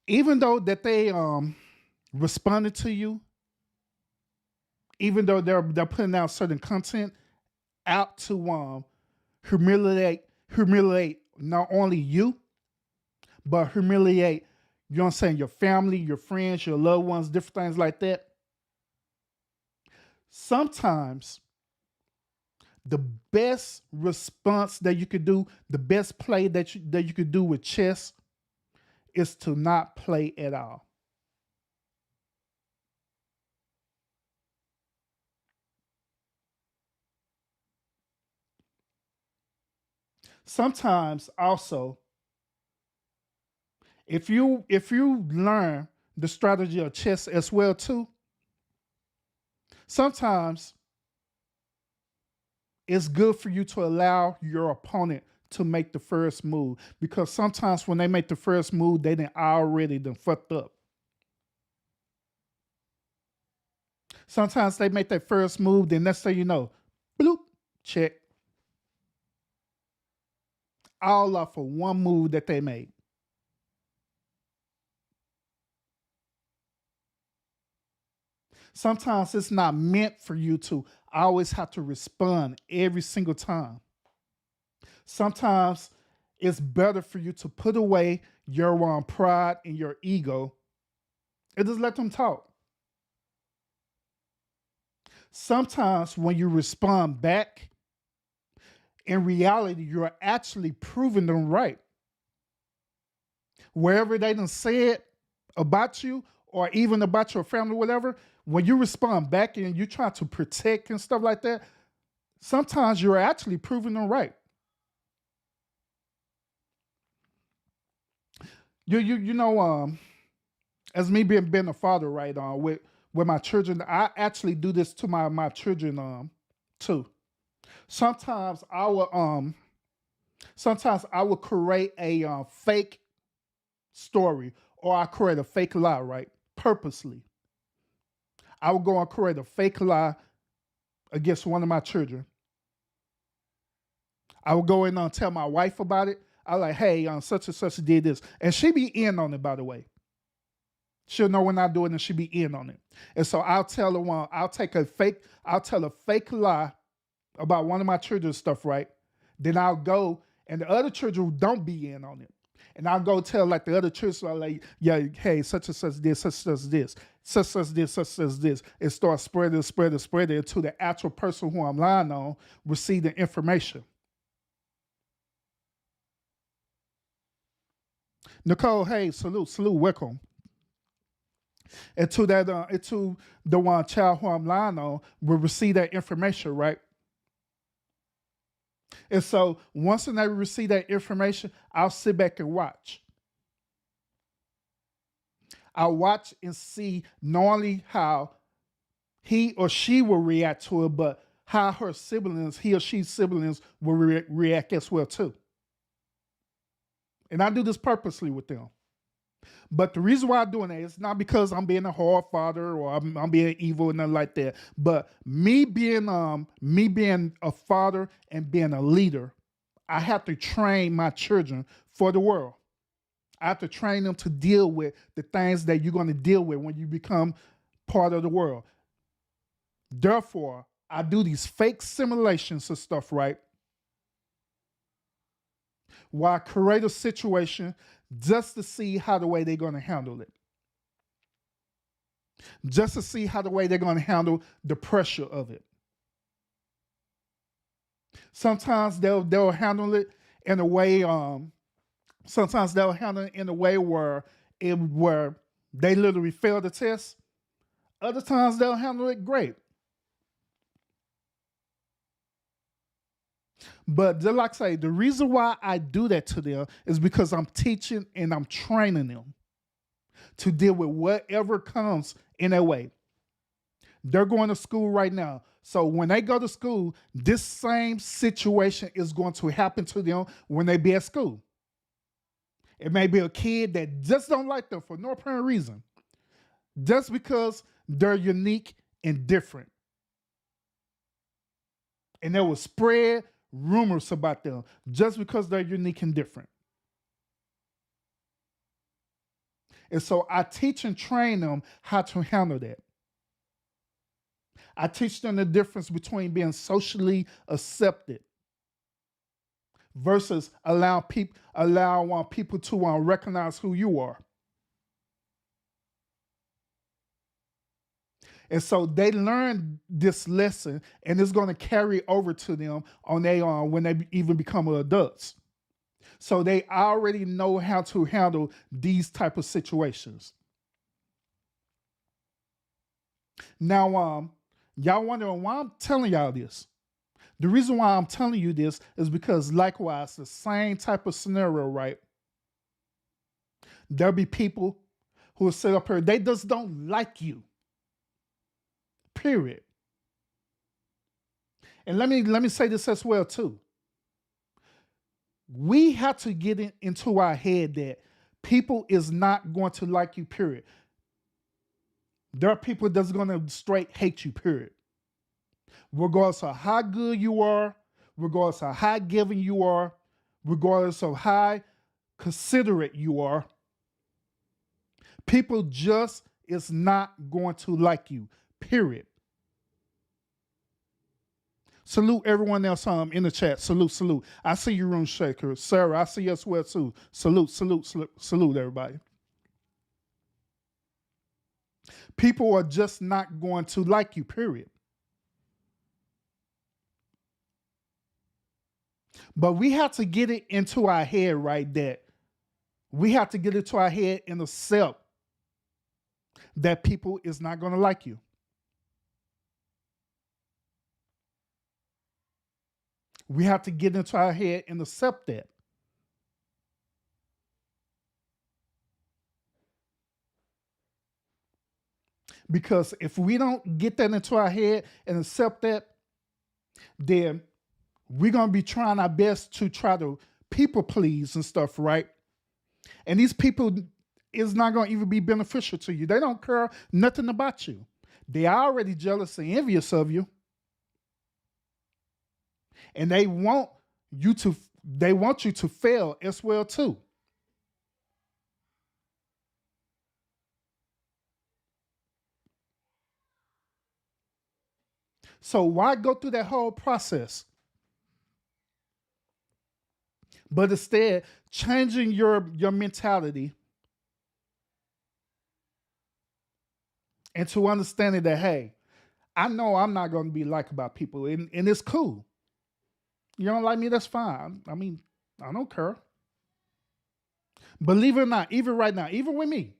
Even though that they responded to you, even though they're putting out certain content out to humiliate not only you, but humiliate, you know what I'm saying, your family, your friends, your loved ones, different things like that. Sometimes the best response that you could do, the best play that you could do with chess is to not play at all. sometimes also, if you learn the strategy of chess as well too, sometimes it's good for you to allow your opponent to make the first move, because sometimes when they make the first move, they done already done fucked up. Sometimes they make that first move, then next thing you know, bloop, check. All off of one move that they made. Sometimes it's not meant for you to always have to respond every single time. Sometimes it's better for you to put away your pride and your ego and just let them talk. Sometimes when you respond back, in reality, you're actually proving them right. Wherever they done said about you or even about your family, whatever, when you respond back and you try to protect and stuff like that, sometimes you're actually proving them right. You know, as me being a father, right, with my children, I actually do this to my children too. Sometimes I will create a fake story, or I create a fake lie, right? Purposely. I will go and create a fake lie against one of my children. I will go in and tell my wife about it. I like, hey, such and such did this. And she be in on it, by the way. She'll know when I do it and she be in on it. And so I'll tell her I'll tell a fake lie about one of my children's stuff, right? Then I'll go and the other children don't be in on it. And I'll go tell like the other children, like, yeah, hey, such and such this, such and such this, such and such this, such and such this. It starts spreading until the actual person who I'm lying on receive the information. Nicole, hey, salute, welcome. And to the one child who I'm lying on will receive that information, right? And so once they receive that information, I'll sit back and watch. I'll watch and see not only how he or she will react to it, but how he or she's siblings will react as well too. And I do this purposely with them. But the reason why I'm doing that is not because I'm being a hard father or I'm being evil and nothing like that. But me being a father and being a leader, I have to train my children for the world. I have to train them to deal with the things that you're going to deal with when you become part of the world. Therefore, I do these fake simulations of stuff, right? Where I create a situation just to see how the way they're going to handle it. Just to see how the way they're going to handle the pressure of it. Sometimes they'll handle it in a way. Sometimes they'll handle it in a way where they literally fail the test. Other times they'll handle it great. But just like I say, the reason why I do that to them is because I'm teaching and I'm training them to deal with whatever comes in their way. They're going to school right now. So when they go to school, this same situation is going to happen to them when they be at school. It may be a kid that just don't like them for no apparent reason. Just because they're unique and different. And they will spread rumors about them just because they're unique and different. And so I teach and train them how to handle that. I teach them the difference between being socially accepted versus allow people to recognize who you are. And so they learn this lesson, and it's going to carry over to them on when they even become adults. So they already know how to handle these type of situations. Now, y'all wondering why I'm telling y'all this. The reason why I'm telling you this is because likewise, the same type of scenario, right? There'll be people who will sit up here, they just don't like you. Period. And let me say this as well too. We have to get into our head that people is not going to like you, period. There are people that's going to straight hate you, period. Regardless of how good you are, regardless of how giving you are, regardless of how considerate you are, people just is not going to like you, period. Salute everyone else in the chat. Salute. I see you, Room Shaker. Sarah, I see you as well too. Salute everybody. People are just not going to like you, period. But we have to get it into our head, right, that we have to get it to our head and accept that people is not going to like you. We have to get into our head and accept that. Because if we don't get that into our head and accept that, then we're going to be trying our best to try to people please and stuff, right? And these people is not going to even be beneficial to you. They don't care nothing about you. They are already jealous and envious of you. And they want you to fail as well too. So why go through that whole process? But instead, changing your mentality and to understanding that, hey, I know I'm not going to be liked by people, and it's cool. You don't like me, that's fine. I mean, I don't care. Believe it or not, even right now, even with me,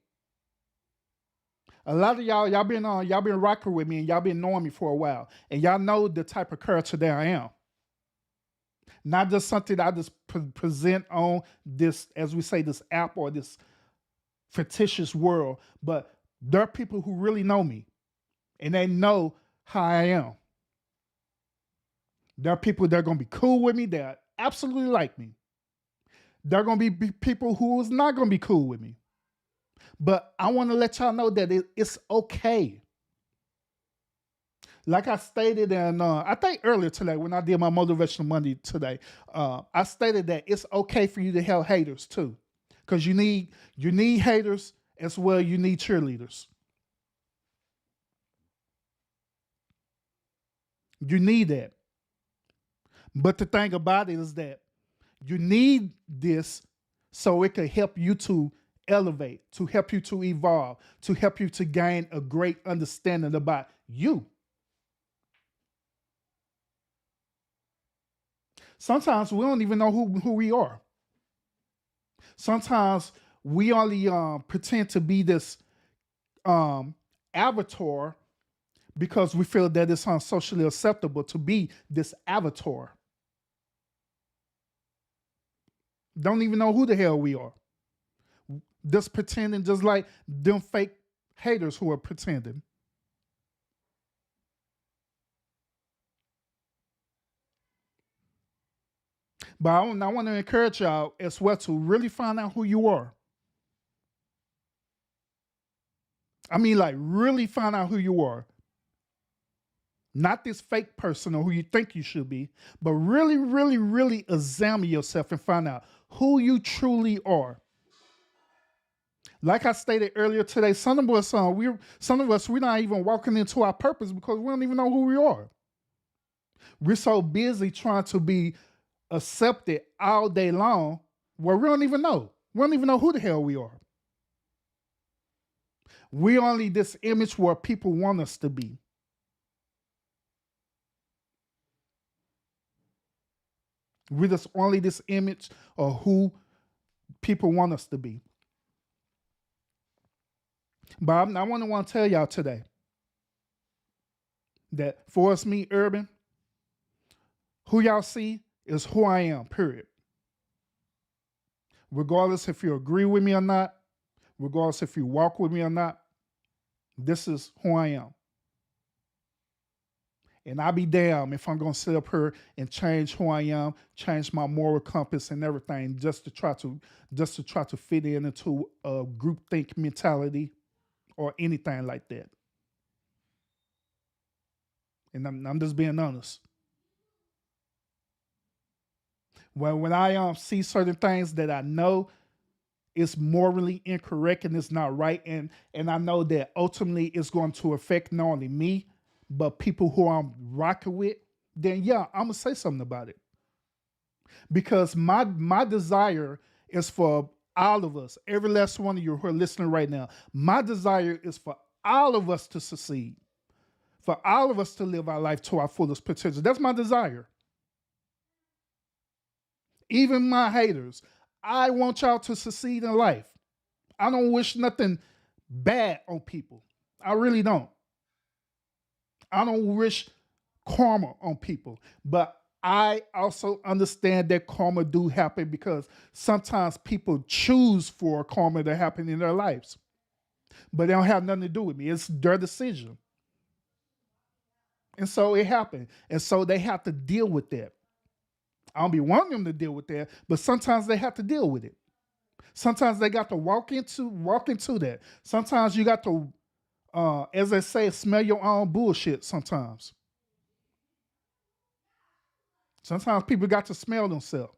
a lot of y'all been rocking with me and y'all been knowing me for a while, and y'all know the type of character that I am. Not just something I just present on this, as we say, this app or this fictitious world, but there are people who really know me, and they know how I am. There are people that are going to be cool with me, that absolutely like me. There are going to be people who is not going to be cool with me. But I want to let y'all know that it's okay. Like I stated in, I think earlier today when I did my Motivational Monday today, I stated that it's okay for you to have haters too. Because you need haters as well, you need cheerleaders. You need that. But the thing about it is that you need this so it can help you to elevate, to help you to evolve, to help you to gain a great understanding about you. Sometimes we don't even know who we are. Sometimes we only pretend to be this avatar because we feel that it's socially acceptable to be this avatar. Don't even know who the hell we are. Just pretending, just like them fake haters who are pretending. But I want to encourage y'all as well to really find out who you are. I mean, like, really find out who you are. Not this fake person or who you think you should be, but really, really, really examine yourself and find out who you truly are. Like I stated earlier today, some of us, we're not even walking into our purpose because we don't even know who we are. We're so busy trying to be accepted all day long where we don't even know. We don't even know who the hell we are. We only this image where people want us to be. We're just only this image of who people want us to be. But I want to tell y'all today that for us, me, Urban, Who y'all see is who I am, period. Regardless if you agree with me or not, regardless if you walk with me or not, this is who I am. And I'll be damned if I'm gonna sit up here and change who I am, change my moral compass and everything just to try to fit into a groupthink mentality or anything like that. And I'm just being honest. When I see certain things that I know is morally incorrect and it's not right, and I know that ultimately it's going to affect not only me, but people who I'm rocking with, then yeah, I'm gonna say something about it. Because my desire is for all of us, every last one of you who are listening right now. My desire is for all of us to succeed, for all of us to live our life to our fullest potential. That's my desire. Even my haters, I want y'all to succeed in life. I don't wish nothing bad on people. I really don't. I don't wish karma on people, but I also understand that karma do happen because sometimes people choose for karma to happen in their lives, but they don't have nothing to do with me. It's their decision. And so it happened. And so they have to deal with that. I don't be wanting them to deal with that, but sometimes they have to deal with it. Sometimes they got to walk into that. Sometimes you got to, as they say, smell your own bullshit sometimes. Sometimes people got to smell themselves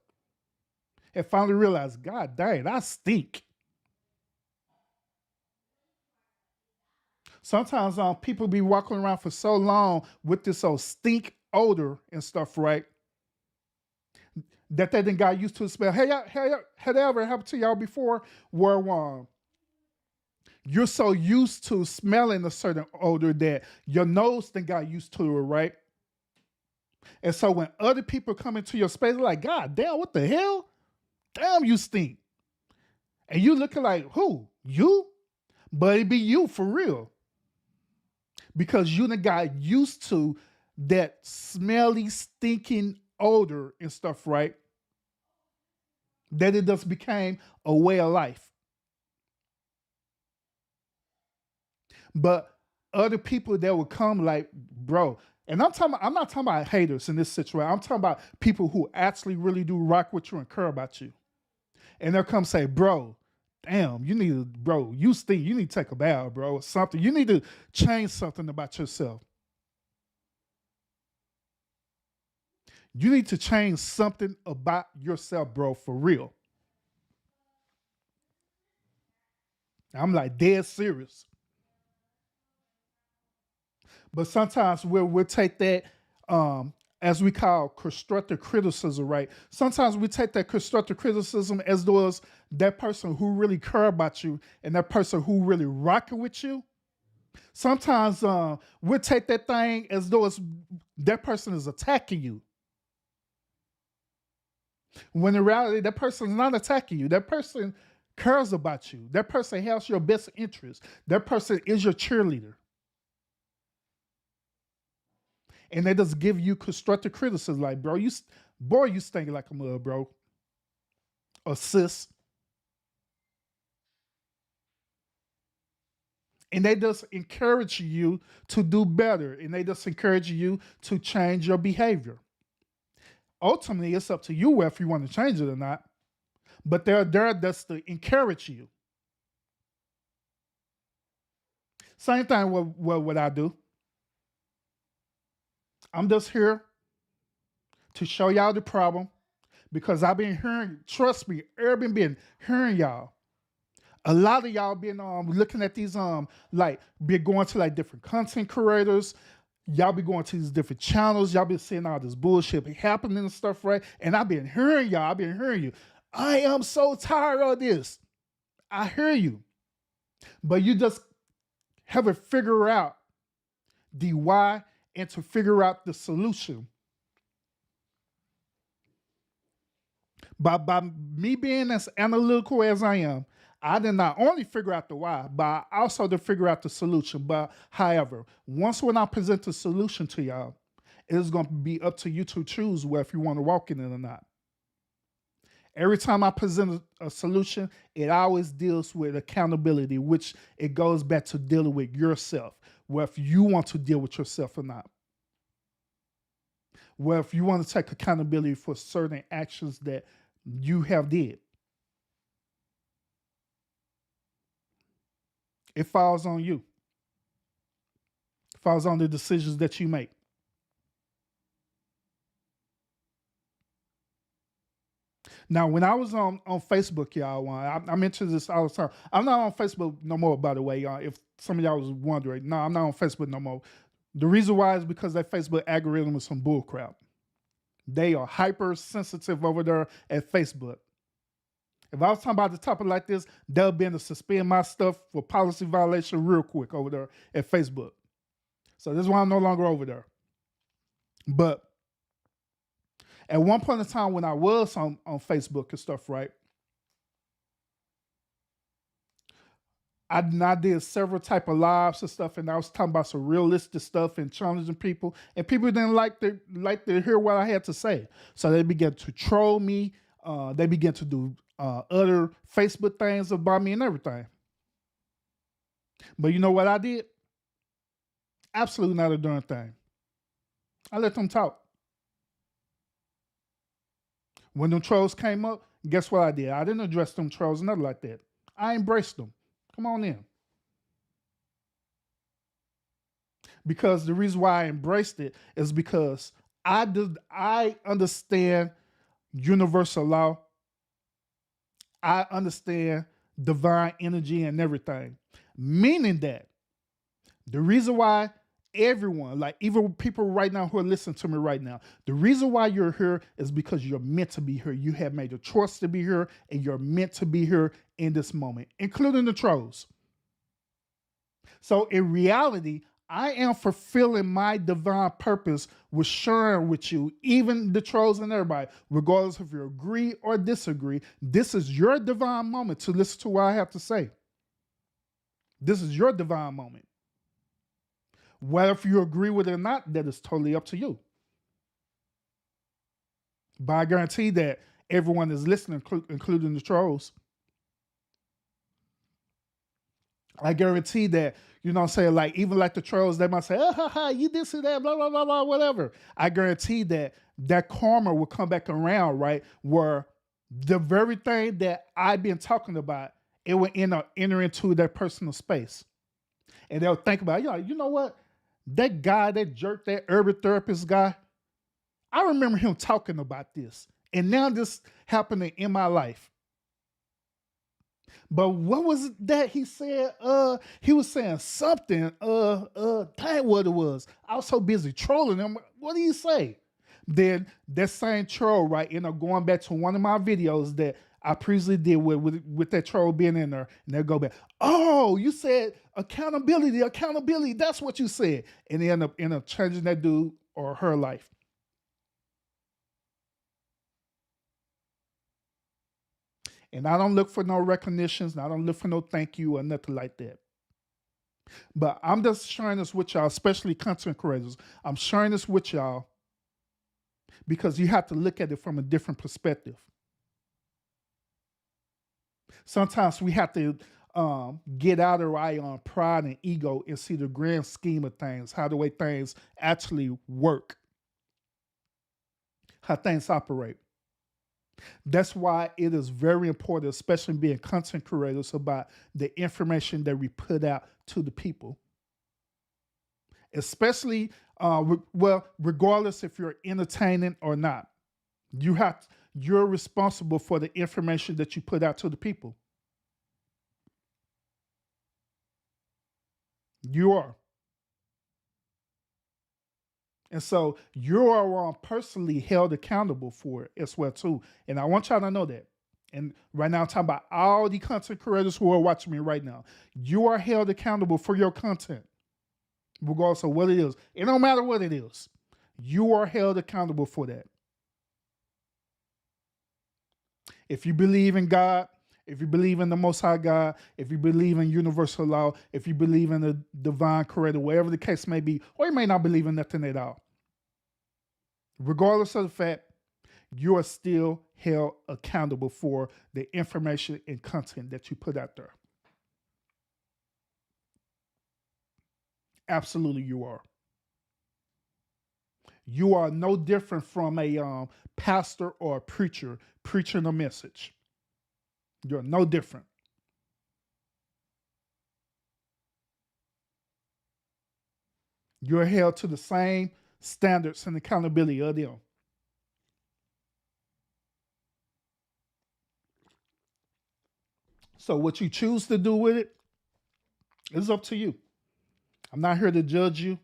and finally realize, God dang, I stink. Sometimes people be walking around for so long with this old stink odor and stuff, right? That they done got used to the smell. Had that ever happened to y'all before where you're so used to smelling a certain odor that your nose then got used to it, right? And so when other people come into your space, they're like, God damn, what the hell? Damn, you stink. And you looking like, who? You? But it be you for real. Because you done got used to that smelly, stinking odor and stuff, right? That it just became a way of life. But other people that would come like, bro, and I'm not talking about haters in this situation. I'm talking about people who actually really do rock with you and care about you. And they'll come say, bro, damn, you stink. You need to take a bath, bro, or something. You need to change something about yourself. You need to change something about yourself, bro, for real. I'm like dead serious. But sometimes we'll take that as we call constructive criticism, right? Sometimes we take that constructive criticism as though it's that person who really care about you and that person who really rocking with you. Sometimes we'll take that thing as though it's that person is attacking you. When in reality, that person is not attacking you. That person cares about you. That person has your best interest. That person is your cheerleader. And they just give you constructive criticism, like, bro, you stinking like a mud, bro. Or sis. And they just encourage you to do better. And they just encourage you to change your behavior. Ultimately, it's up to you if you want to change it or not. But they're there just to encourage you. Same thing with what I do. I'm just here to show y'all the problem because I've been hearing, trust me, I've been hearing y'all. A lot of y'all been looking at these like been going to like different content creators. Y'all be going to these different channels. Y'all been seeing all this bullshit happening and stuff, right? And I've been hearing y'all. I've been hearing you. I am so tired of this. I hear you. But you just haven't figured out the why and to figure out the solution. By me being as analytical as I am, I did not only figure out the why, but I also to figure out the solution. But however, once when I present the solution to y'all, It is going to be up to you to choose whether if you want to walk in it or not. Every time I present a solution, it always deals with accountability, which it goes back to dealing with yourself, whether if you want to deal with yourself or not. Whether if you want to take accountability for certain actions that you have did. It falls on you. It falls on the decisions that you make. Now, when I was on Facebook, y'all, I'm into this all the time. I'm not on Facebook no more, by the way, y'all. If some of y'all was wondering, no, I'm not on Facebook no more. The reason why is because that Facebook algorithm is some bullcrap. They are hypersensitive over there at Facebook. If I was talking about the topic like this, they'll be able to suspend my stuff for policy violation real quick over there at Facebook. So this is why I'm no longer over there. But at one point in time when I was on Facebook and stuff, right, I did several type of lives and stuff, and I was talking about some realistic stuff and challenging people, and people didn't like to hear what I had to say. So they began to troll me. They began to do other Facebook things about me and everything. But you know what I did? Absolutely not a darn thing. I let them talk. When them trolls came up, guess what I did? I didn't address them trolls, nothing like that. I embraced them. Come on in. Because the reason why I embraced it is because I understand universal law. I understand divine energy and everything. Meaning that the reason why everyone, like even people right now who are listening to me right now, the reason why you're here is because you're meant to be here. You have made a choice to be here, and you're meant to be here in this moment, including the trolls. So in reality, I am fulfilling my divine purpose with sharing with you, even the trolls and everybody, regardless if you agree or disagree. This is your divine moment to listen to what I have to say. This is your divine moment. Whether if you agree with it or not, that is totally up to you. But I guarantee that everyone is listening, including the trolls. I guarantee that, you know what I'm saying, like even like the trolls, they might say, oh, ha, ha, you this and that, blah, blah, blah, blah, whatever. I guarantee that that karma will come back around, right? Where the very thing that I've been talking about, it will enter into their personal space. And they'll think about it, you know what? That guy, that jerk, that urban therapist guy, I remember him talking about this. And now this happening in my life. But what was it that he said? He was saying something. Dang what it was. I was so busy trolling him. What did he say? Then that same troll, right? Going back to one of my videos that I previously did with that troll being in there, and they'll go back. Oh, you said accountability. That's what you said, and they end up changing that dude or her life. And I don't look for no recognitions, and I don't look for no thank you or nothing like that. But I'm just sharing this with y'all, especially content creators. I'm sharing this with y'all because you have to look at it from a different perspective. Sometimes we have to get out of our pride and ego and see the grand scheme of things, how the way things actually work, how things operate. That's why it is very important, especially being content creators, about the information that we put out to the people. Especially, regardless if you're entertaining or not, you're responsible for the information that you put out to the people. You are. And so you are personally held accountable for it as well too. And I want y'all to know that. And right now I'm talking about all the content creators who are watching me right now. You are held accountable for your content, regardless of what it is. It don't matter what it is. You are held accountable for that. If you believe in God, if you believe in the Most High God, if you believe in universal law, if you believe in the divine creator, whatever the case may be, or you may not believe in nothing at all. regardless of the fact, you are still held accountable for the information and content that you put out there. Absolutely, you are. You are no different from a pastor or a preacher preaching a message. You're no different. You're held to the same standards and accountability of them. So, what you choose to do with it is up to you. I'm not here to judge you.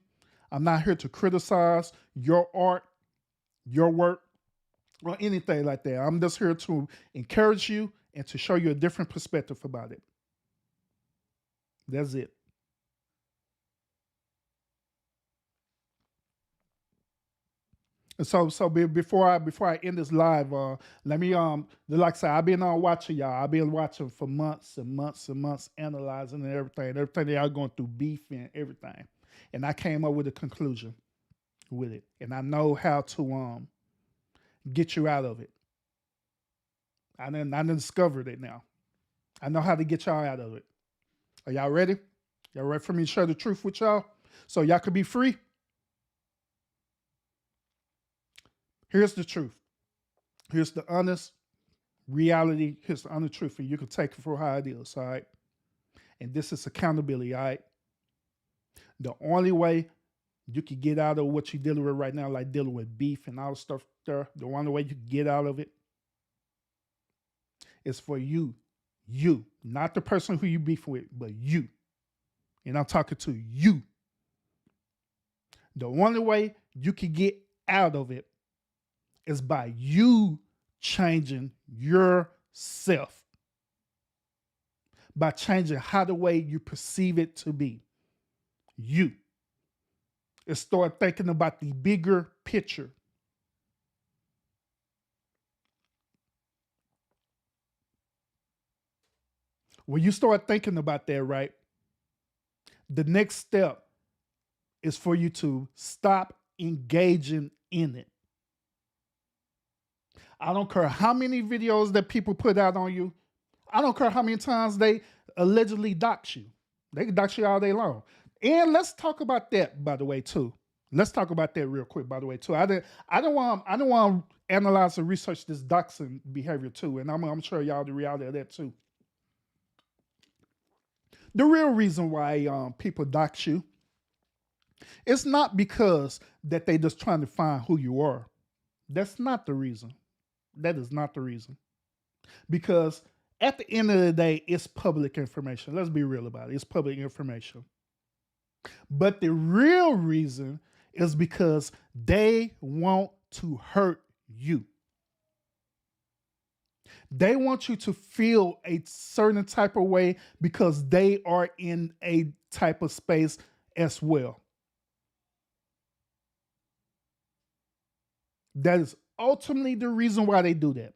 I'm not here to criticize your art, your work, or anything like that. I'm just here to encourage you and to show you a different perspective about it. That's it. And before I end this live, let me like I said, I've been on watching y'all. I've been watching for months and months and months, analyzing and everything that y'all going through, beef and everything. And I came up with a conclusion with it, and I know how to get you out of it. I discovered it now. I know how to get y'all out of it. Are y'all ready? Y'all ready for me to share the truth with y'all, so y'all could be free? Here's the truth. Here's the honest reality. Here's the honest truth, and you can take it for how it is, all right? And this is accountability, all right? The only way you can get out of what you're dealing with right now, like dealing with beef and all the stuff there, the only way you can get out of it is for you, not the person who you beef with, but you. And I'm talking to you. The only way you can get out of it is by you changing yourself, by changing how the way you perceive it to be. You. And start thinking about the bigger picture. When you start thinking about that, right, the next step is for you to stop engaging in it. I don't care how many videos that people put out on you. I don't care how many times they allegedly dox you. They can dox you all day long. And let's talk about that, by the way, too. Let's talk about that real quick, by the way, too. I don't want to analyze and research this doxing behavior too, and I'm sure y'all the reality of that too. The real reason why people dox you, it's not because that they just trying to find who you are. That's not the reason. That is not the reason. Because at the end of the day, it's public information. Let's be real about it. It's public information. But the real reason is because they want to hurt you. They want you to feel a certain type of way because they are in a type of space as well. That is ultimately the reason why they do that.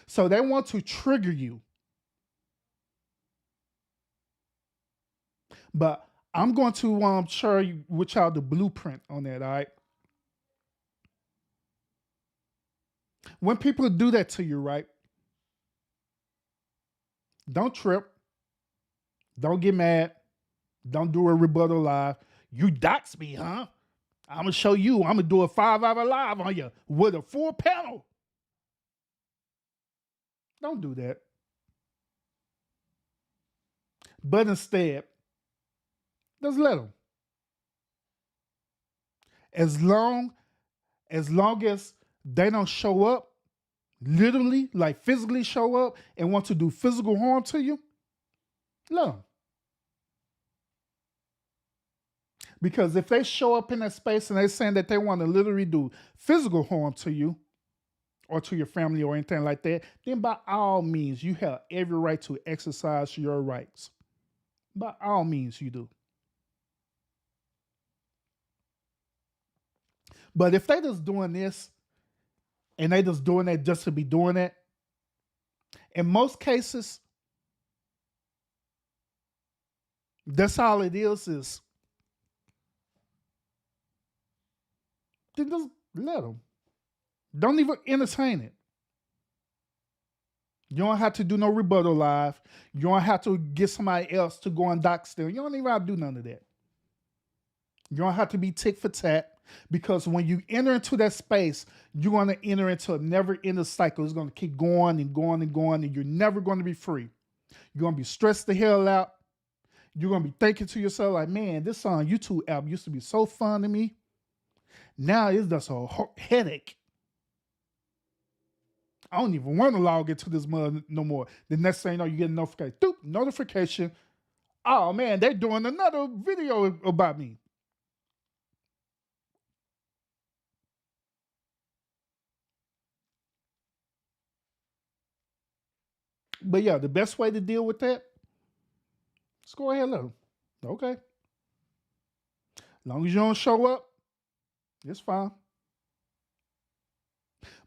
So they want to trigger you. But I'm going to share with y'all the blueprint on that, all right? When people do that to you, right? Don't trip. Don't get mad. Don't do a rebuttal live. You dox me, huh? I'm going to show you. I'm going to do a 5-hour live on you with a full panel. Don't do that. But instead, just let them. As long as they don't show up, literally, like physically show up and want to do physical harm to you, let them. Because if they show up in that space and they're saying that they want to literally do physical harm to you or to your family or anything like that, then by all means, you have every right to exercise your rights. By all means, you do. But if they just doing this and they just doing that just to be doing it, in most cases, that's all it is then just let them. Don't even entertain it. You don't have to do no rebuttal live. You don't have to get somebody else to go and dox them. You don't even have to do none of that. You don't have to be tick for tat, because when you enter into that space, you're going to enter into a never-ending cycle. It's going to keep going and going and going, and you're never going to be free. You're going to be stressed the hell out. You're going to be thinking to yourself like, man, this YouTube app used to be so fun to me. Now it's just a headache. I don't even want to log into this mud no more. The next thing you know, you get a notification. Doop, notification. Oh man, they're doing another video about me. But yeah, the best way to deal with that, let's go ahead and let them. Okay. As long as you don't show up, it's fine.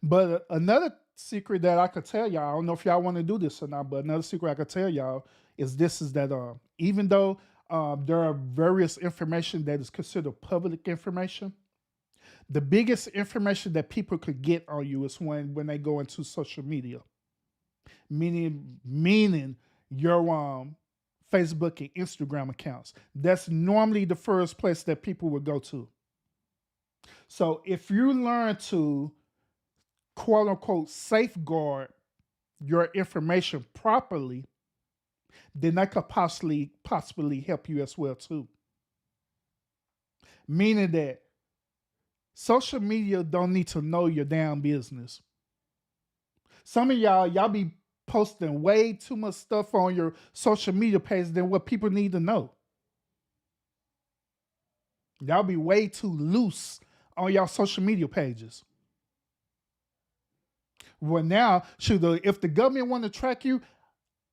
But another secret that I could tell y'all, I don't know if y'all want to do this or not, but another secret I could tell y'all is that even though there are various information that is considered public information, the biggest information that people could get on you is when they go into social media, meaning your Facebook and Instagram accounts. That's normally the first place that people would go to. So if you learn to quote unquote safeguard your information properly, then that could possibly help you as well too. Meaning that social media don't need to know your damn business. Some of y'all be posting way too much stuff on your social media page than what people need to know. Y'all be way too loose on y'all social media pages. Well, now, if the government want to track you,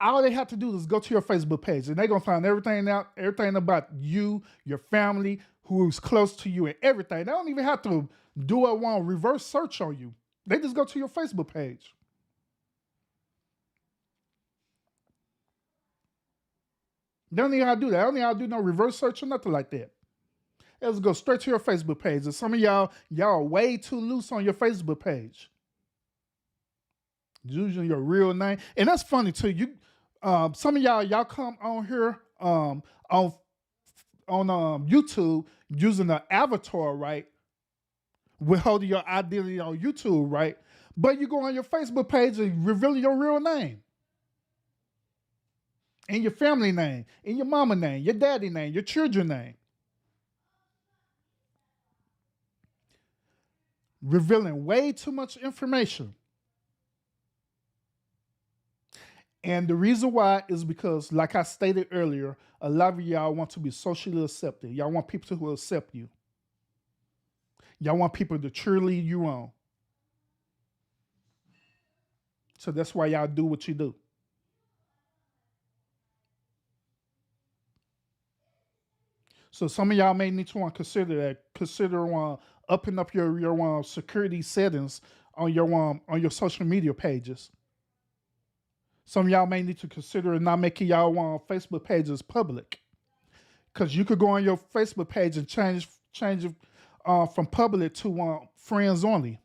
all they have to do is go to your Facebook page, and they're going to find everything about you, your family, who's close to you, and everything. They don't even have to do a reverse search on you. They just go to your Facebook page. They don't even have to do that. They don't even have to do no reverse search or nothing like that. They just go straight to your Facebook page. And some of y'all are way too loose on your Facebook page. Using your real name. And that's funny too. Some of y'all come on here on YouTube using an avatar, right? Withholding your identity on YouTube, right? But you go on your Facebook page and reveal your real name. And your family name, and your mama name, your daddy name, your children name. Revealing way too much information. And the reason why is because, like I stated earlier, a lot of y'all want to be socially accepted. Y'all want people to accept you. Y'all want people to cheerlead you on. So that's why y'all do what you do. So some of y'all may need to consider that. Consider upping up your security settings on your social media pages. Some of y'all may need to consider not making y'all Facebook pages public, because you could go on your Facebook page and change it from public to friends only,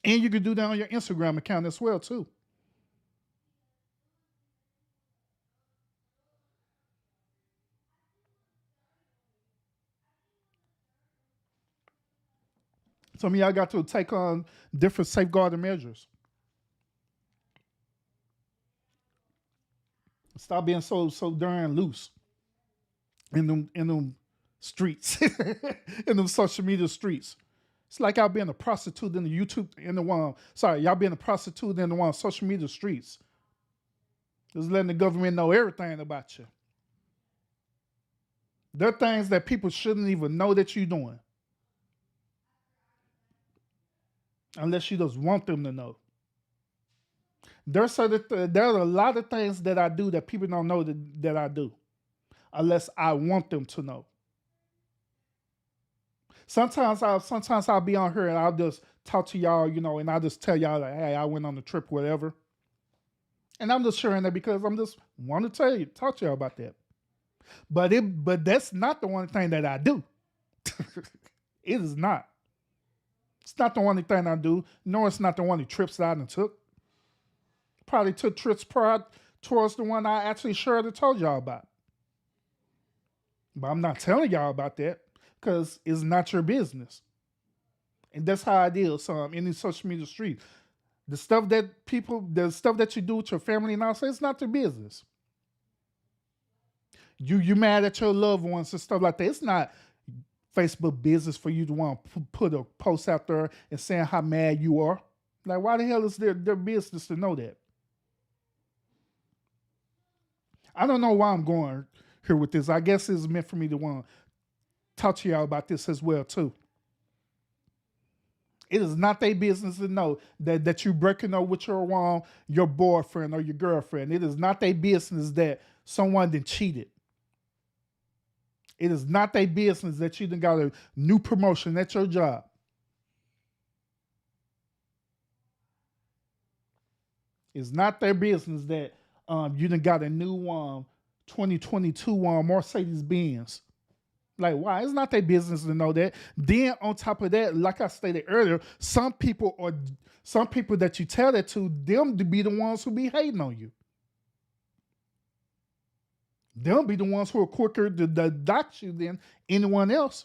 and you could do that on your Instagram account as well too. Some of y'all got to take on different safeguarding measures. Stop being so darn loose in them streets, in them social media streets. It's like y'all being a prostitute in the YouTube y'all being a prostitute in the social media streets. Just letting the government know everything about you. There are things that people shouldn't even know that you're doing, unless you just want them to know. There are a lot of things that I do that people don't know that I do, unless I want them to know. Sometimes I'll be on here and I'll just talk to y'all, and I'll just tell y'all like, hey, I went on the trip, whatever. And I'm just sharing that because I'm just want to talk to y'all about that. But that's not the one thing that I do. It is not. It's not the only thing I do, nor it's not the only trips that I done took. Probably took trips prior towards the one I actually shared and told y'all about. But I'm not telling y'all about that because it's not your business. And that's how it is in the social media street. The stuff that you do with your family and all, say it's not their business. You mad at your loved ones and stuff like that. It's not Facebook business for you to want to put a post out there and saying how mad you are. Like, why the hell is their business to know that? I don't know why I'm going here with this. I guess it's meant for me to want to talk to y'all about this as well, too. It is not their business to know that you're breaking up with your boyfriend or your girlfriend. It is not their business that someone then cheated. It is not their business that you done got a new promotion at your job. It's not their business that you done got a new 2022 Mercedes Benz. Like, why? It's not their business to know that. Then on top of that, like I stated earlier, some people that you tell that to, them to be the ones who be hating on you. They'll be the ones who are quicker to dox you than anyone else.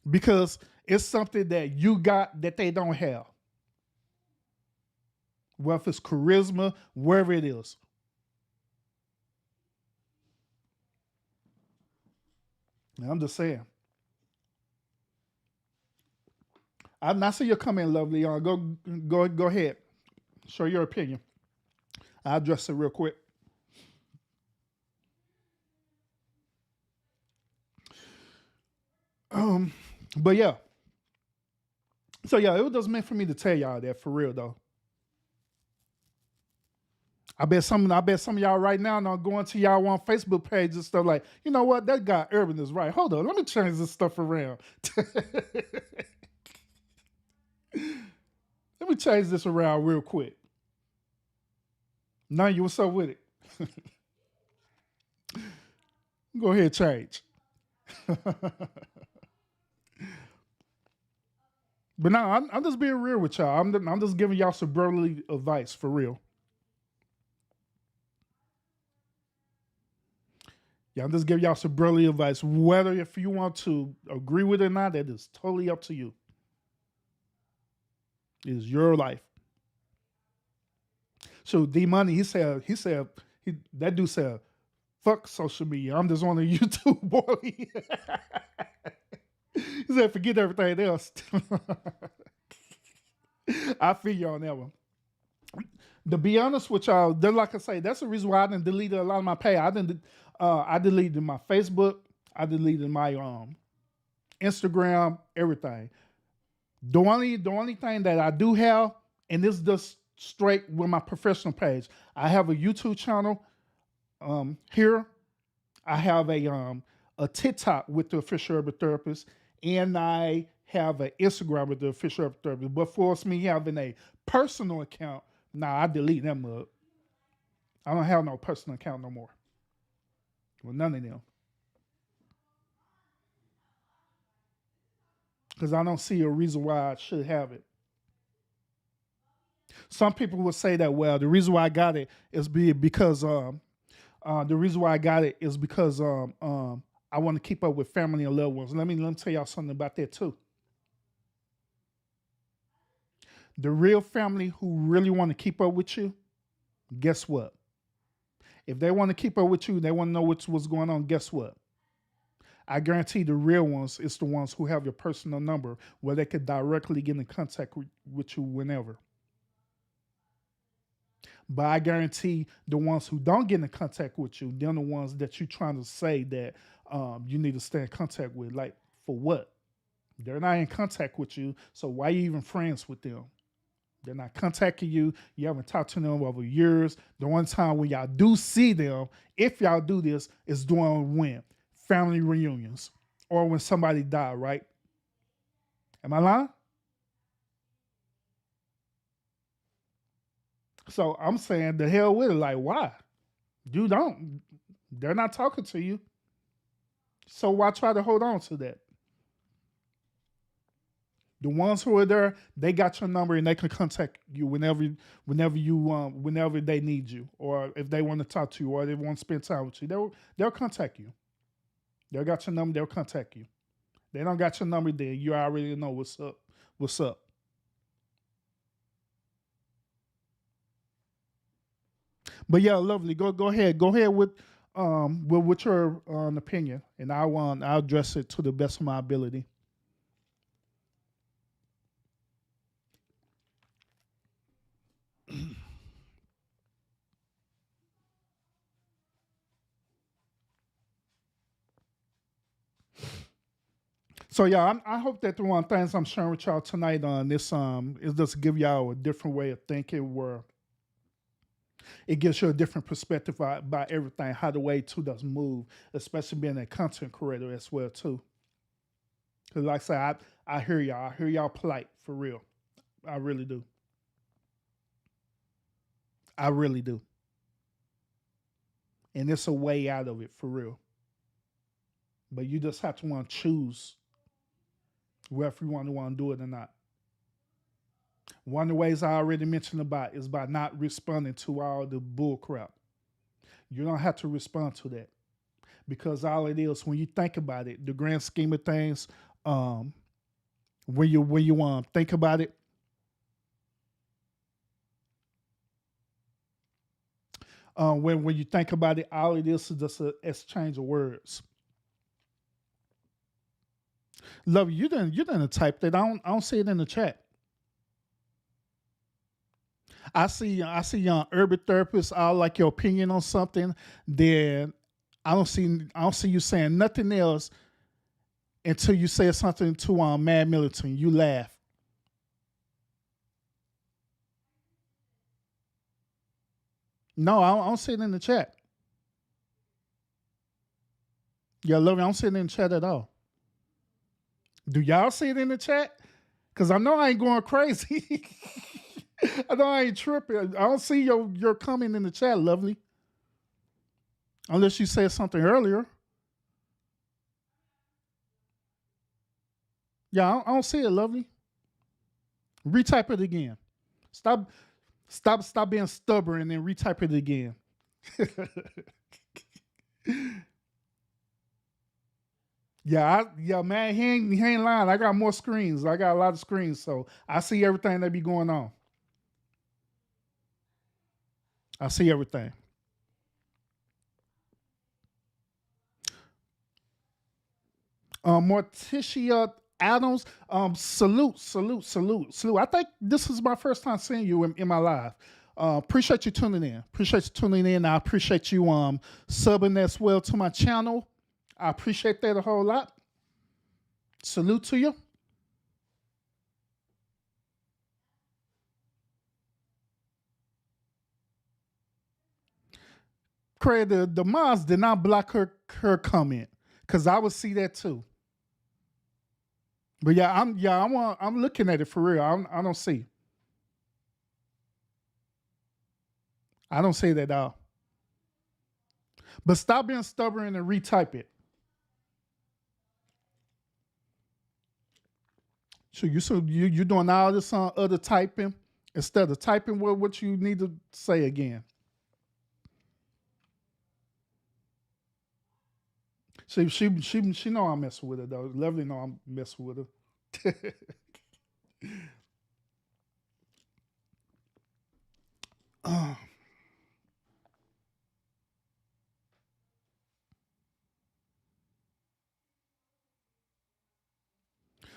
Because it's something that you got that they don't have. Whether it's charisma, wherever it is. I'm just saying. I'm not saying you're coming, lovely. Go ahead. Show your opinion. I'll address it real quick. But yeah. So yeah, it was just meant for me to tell y'all that for real though. I bet some of y'all right now are going to y'all on Facebook page and stuff like, you know what, that guy Urban is right. Hold on, let me change this stuff around. Let me change this around real quick. Now you what's up with it? Go ahead, change. But no, I'm just being real with y'all. I'm just giving y'all some brotherly advice for real. Yeah, I'm just giving y'all some brotherly advice. Whether if you want to agree with it or not, that is totally up to you. It is your life. So D Money, that dude said, fuck social media. I'm just on the YouTube boy. He said, forget everything else. I feel you on that one. To be honest with y'all, then like I say, that's the reason why I didn't delete a lot of my page. I deleted my Facebook. I deleted my Instagram, everything. The only thing that I do have, and this is just straight with my professional page, I have a YouTube channel here. I have a TikTok with the official herbal therapist, and I have an Instagram with the official herbal therapist. But for me having a personal account, I delete them up. I don't have no personal account no more. Well, none of them. Because I don't see a reason why I should have it. Some people would say that, well, the reason why I got it is because I want to keep up with family and loved ones. Let me tell y'all something about that too. The real family who really want to keep up with you, guess what? If they want to keep up with you, they want to know what's going on, guess what? I guarantee the real ones is the ones who have your personal number where they could directly get in contact with you whenever. But I guarantee the ones who don't get in contact with you, they're the ones that you're trying to say that you need to stay in contact with. Like, for what? They're not in contact with you, so why are you even friends with them? They're not contacting you. You haven't talked to them over years. The one time when y'all do see them, if y'all do this, is during when? Family reunions or when somebody died, right? Am I lying? So I'm saying the hell with it. Like, why? You don't. They're not talking to you. So why try to hold on to that? The ones who are there, they got your number and they can contact you whenever they need you, or if they want to talk to you, or they want to spend time with you, they'll contact you. They got your number, they'll contact you. They don't got your number, then you already know what's up. What's up? But yeah, lovely. Go ahead. Go ahead with your opinion, and I'll address it to the best of my ability. So yeah, I hope that the one things I'm sharing with y'all tonight on this is just give y'all a different way of thinking, where it gives you a different perspective about everything, how the way too does move, especially being a content creator as well too. Because like I said, I hear y'all. I hear y'all polite for real. I really do. I really do. And it's a way out of it for real. But you just have to want to choose whether you want to do it or not. One of the ways I already mentioned about is by not responding to all the bull crap. You don't have to respond to that, because all it is, when you think about it, the grand scheme of things, um, when you want to think about it, when you think about it, all it is just an exchange of words. Love, you didn't type that. I don't see it in the chat. I see urban therapists. I like your opinion on something. Then I don't see you saying nothing else until you say something to Mad Militant. You laugh. No, I don't see it in the chat. Yeah, love you. I don't see it in the chat at all. Do y'all see it in the chat? Cause I know I ain't going crazy. I know I ain't tripping. I don't see your comment in the chat, lovely. Unless you said something earlier. Yeah, I don't see it, lovely. Retype it again. Stop stop being stubborn and then retype it again. Yeah, man, he ain't lying. I got more screens. I got a lot of screens, so I see everything that be going on. I see everything. Morticia Adams, salute. I think this is my first time seeing you in my live. Appreciate you tuning in. Appreciate you tuning in. I appreciate you subbing as well to my channel. I appreciate that a whole lot. Salute to you. Craig, the mods did not block her comment, because I would see that too. But I'm looking at it for real. I don't see. I don't see that at all. But stop being stubborn and retype it. So you doing all this other typing instead of typing what you need to say again. She know I'm messing with her though. Lovely know I'm messing with her. uh,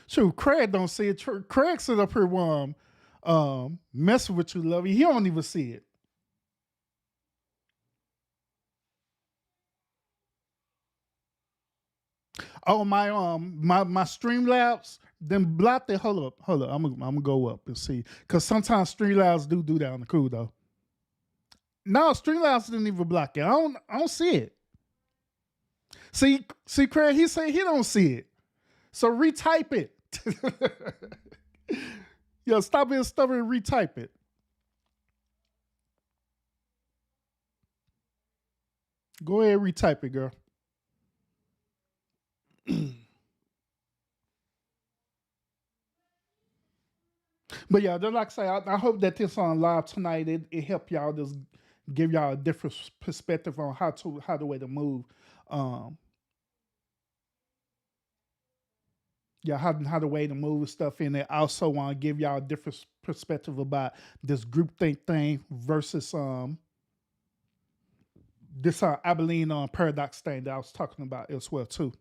shoot, Craig don't see it. Craig sit up here messing with you, Lovey. He don't even see it. Oh, my Streamlabs, then block that. Hold up. I'm gonna go up and see, because sometimes Streamlabs do that on the cool though. No, Streamlabs didn't even block it. I don't see it. See, Craig, he say he don't see it. So retype it. Yo, stop being stubborn and retype it. Go ahead, retype it, girl. But yeah, just like I say, I hope that this on live tonight it help y'all just give y'all a different perspective on how the way to move. Um, yeah, how the way to move and stuff. And it also want to give y'all a different perspective about this groupthink thing versus this Abilene paradox thing that I was talking about as well too.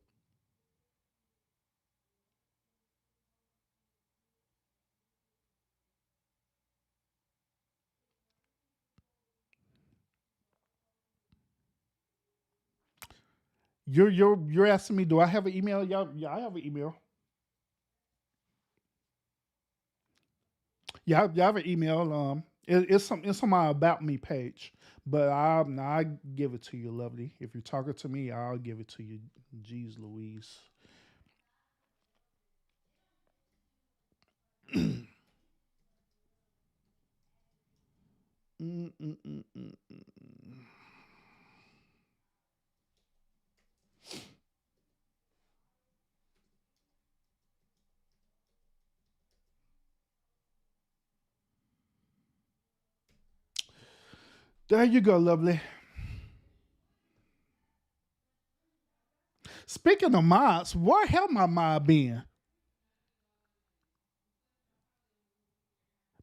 You're asking me, do I have an email? Yeah, I have an email. Yeah, I have an email. It's on my about me page, but I give it to you, lovely. If you're talking to me, I'll give it to you. Jeez, Louise. Mm, mm, mm, mm, mm. There you go, lovely. Speaking of mods, where have my mod been?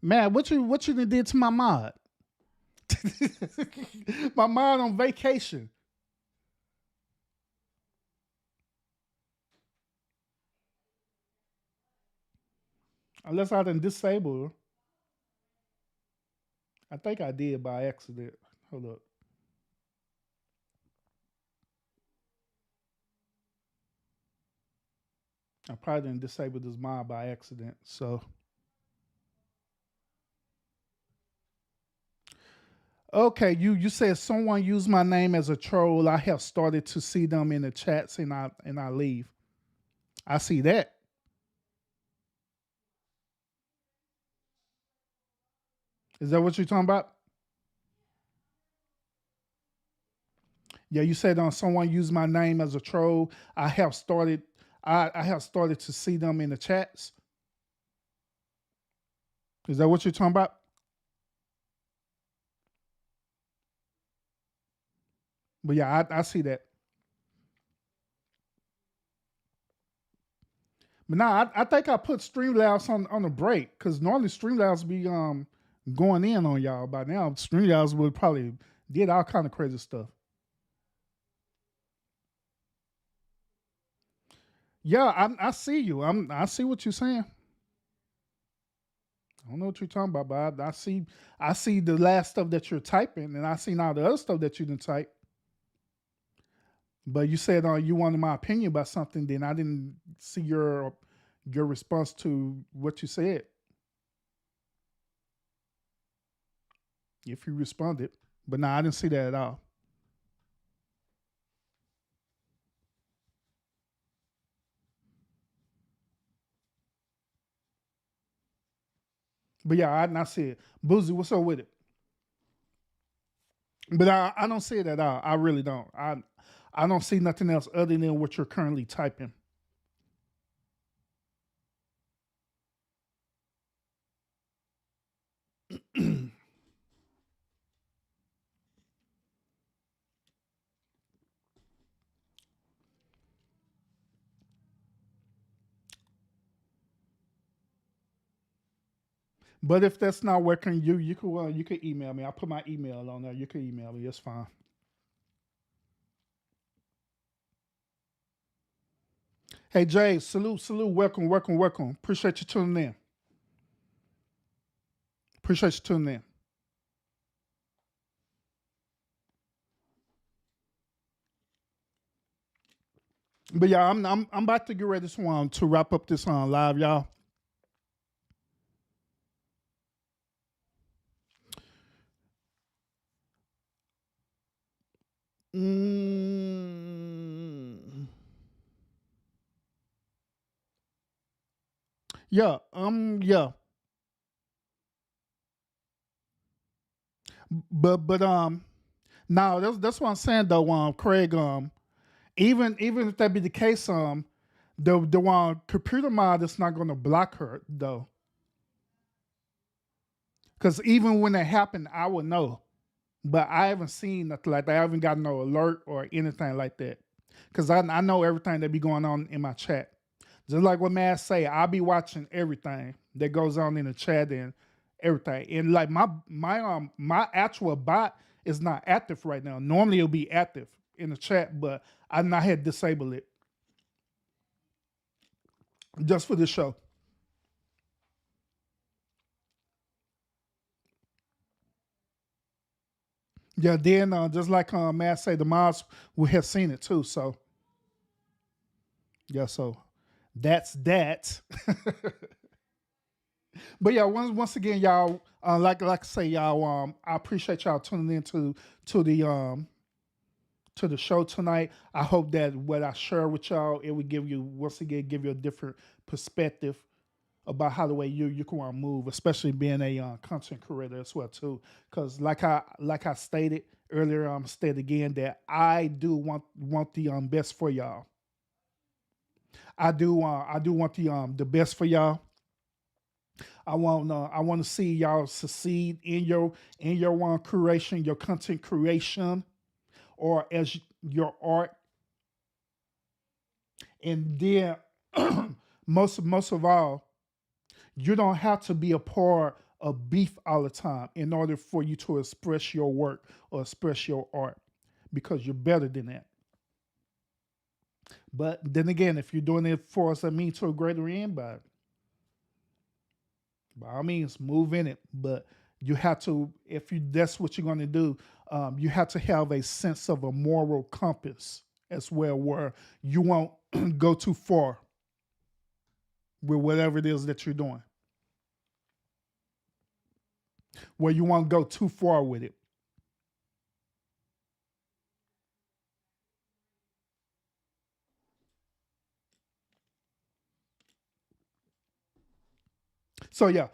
Man, what you done did to my mod? My mod on vacation. Unless I done disable her. I think I did by accident. Hold up. I probably didn't disable this mod by accident. So okay, you said someone used my name as a troll. I have started to see them in the chats and I leave. I see that. Is that what you're talking about? Yeah, you said someone used my name as a troll. I have started to see them in the chats. Is that what you're talking about? But yeah, I see that. But now I think I put Streamlabs on a break because normally Streamlabs be going in on y'all by now. Streamlabs would probably did all kind of crazy stuff. Yeah, I see you. I see what you're saying. I don't know what you're talking about, but I see the last stuff that you're typing, and I see now the other stuff that you didn't type. But you said you wanted my opinion about something, then I didn't see your response to what you said. If you responded, but no, I didn't see that at all. But yeah, I did not see it. Boozy, what's up with it? But I don't see it at all. I really don't. I don't see nothing else other than what you're currently typing. But if that's not working, you could email me. I'll put my email on there. You can email me. It's fine. Hey Jay, salute, welcome. Appreciate you tuning in. Appreciate you tuning in. But yeah, I'm about to get ready to wrap up this on live, y'all. Mm, yeah, yeah. But now that's what I'm saying though, Craig. Even if that be the case, The one computer mod is not gonna block her though. Cause even when it happened, I would know. But I haven't seen nothing like that. I haven't got no alert or anything like that. Cause I know everything that be going on in my chat. Just like what Matt say, I'll be watching everything that goes on in the chat and everything. And like my actual bot is not active right now. Normally it'll be active in the chat, but I not had disabled it just for the show. Yeah, then just like Matt say, the mods will have seen it too. So yeah, so that's that. But yeah, once again, y'all, like I say, y'all, I appreciate y'all tuning in to the show tonight. I hope that what I share with y'all, it would give you once again give you a different perspective about how the way you can want to move, especially being a content creator as well too. Because like I stated earlier, stated again that I do want the best for y'all. I do want the best for y'all. I want to see y'all succeed in your creation, your content creation, or as your art. And then most of all, you don't have to be a part of beef all the time in order for you to express your work or express your art, because you're better than that. But then again, if you're doing it for us, I mean to a greater end, but by all means, move in it. But you have to, if you that's what you're going to do, you have to have a sense of a moral compass as well, where you won't go too far with whatever it is that you're doing. Where you won't go too far with it. So yeah,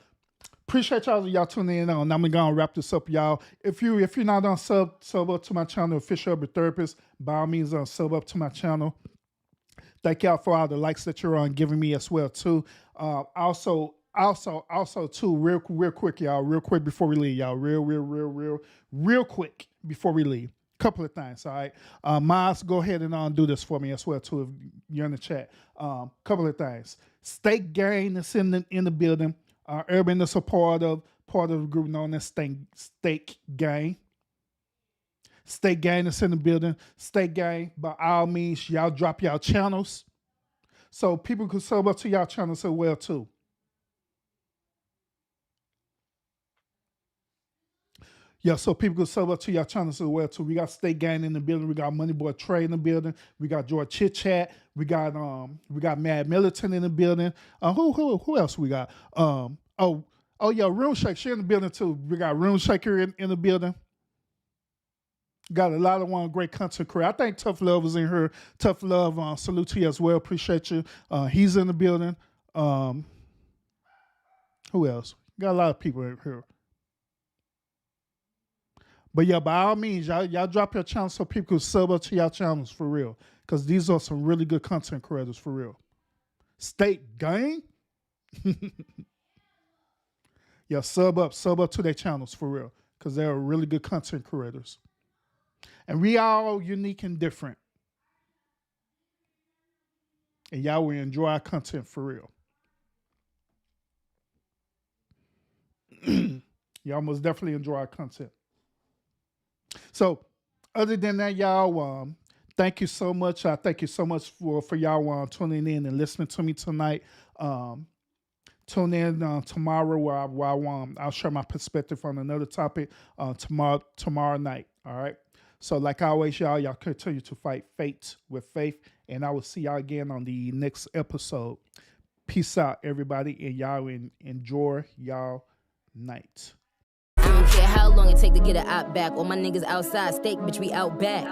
appreciate y'all tuning in on. I'm gonna wrap this up, y'all. If you're not on sub up to my channel, Official Urban Therapist, by all means sub up to my channel. Thank y'all for all the likes that you're on giving me as well too. Also too, real quick, y'all, real quick before we leave, y'all, real quick before we leave. Couple of things, all right. Miles, go ahead and do this for me as well too if you're in the chat. Couple of things. Stake Gang is in the building. Urban is a part of the group known as Stake Gang. Stake Gang is in the building. Stake Gang, by all means, y'all drop y'all channels so people can sub up to y'all channels as well too. Yeah, so people can sub up to y'all channels as well too. We got Stake Gang in the building. We got Money Boy Trey in the building. We got George Chit Chat. We got Mad Militant in the building. Who else we got? Oh yeah, Room Shake. She in the building too. We got Room Shaker in the building. Got a lot of great content creator. I think Tough Love was in here. Tough Love, salute to you as well. Appreciate you. He's in the building. Who else? Got a lot of people in here. But yeah, by all means, y'all drop your channels so people can sub up to y'all channels for real. Because these are some really good content creators for real. State Gang? Yeah, sub up to their channels for real. Because they're really good content creators. And we all unique and different. And y'all will enjoy our content for real. Y'all most definitely enjoy our content. So, other than that, y'all, thank you so much. I thank you so much for y'all tuning in and listening to me tonight. Tune in tomorrow where I'll share my perspective on another topic tomorrow night. All right. So, like always, y'all continue to fight fate with faith, and I will see y'all again on the next episode. Peace out, everybody, and y'all enjoy y'all night. I don't care how long it take to get an op back. All my niggas outside, steak, bitch, we out back.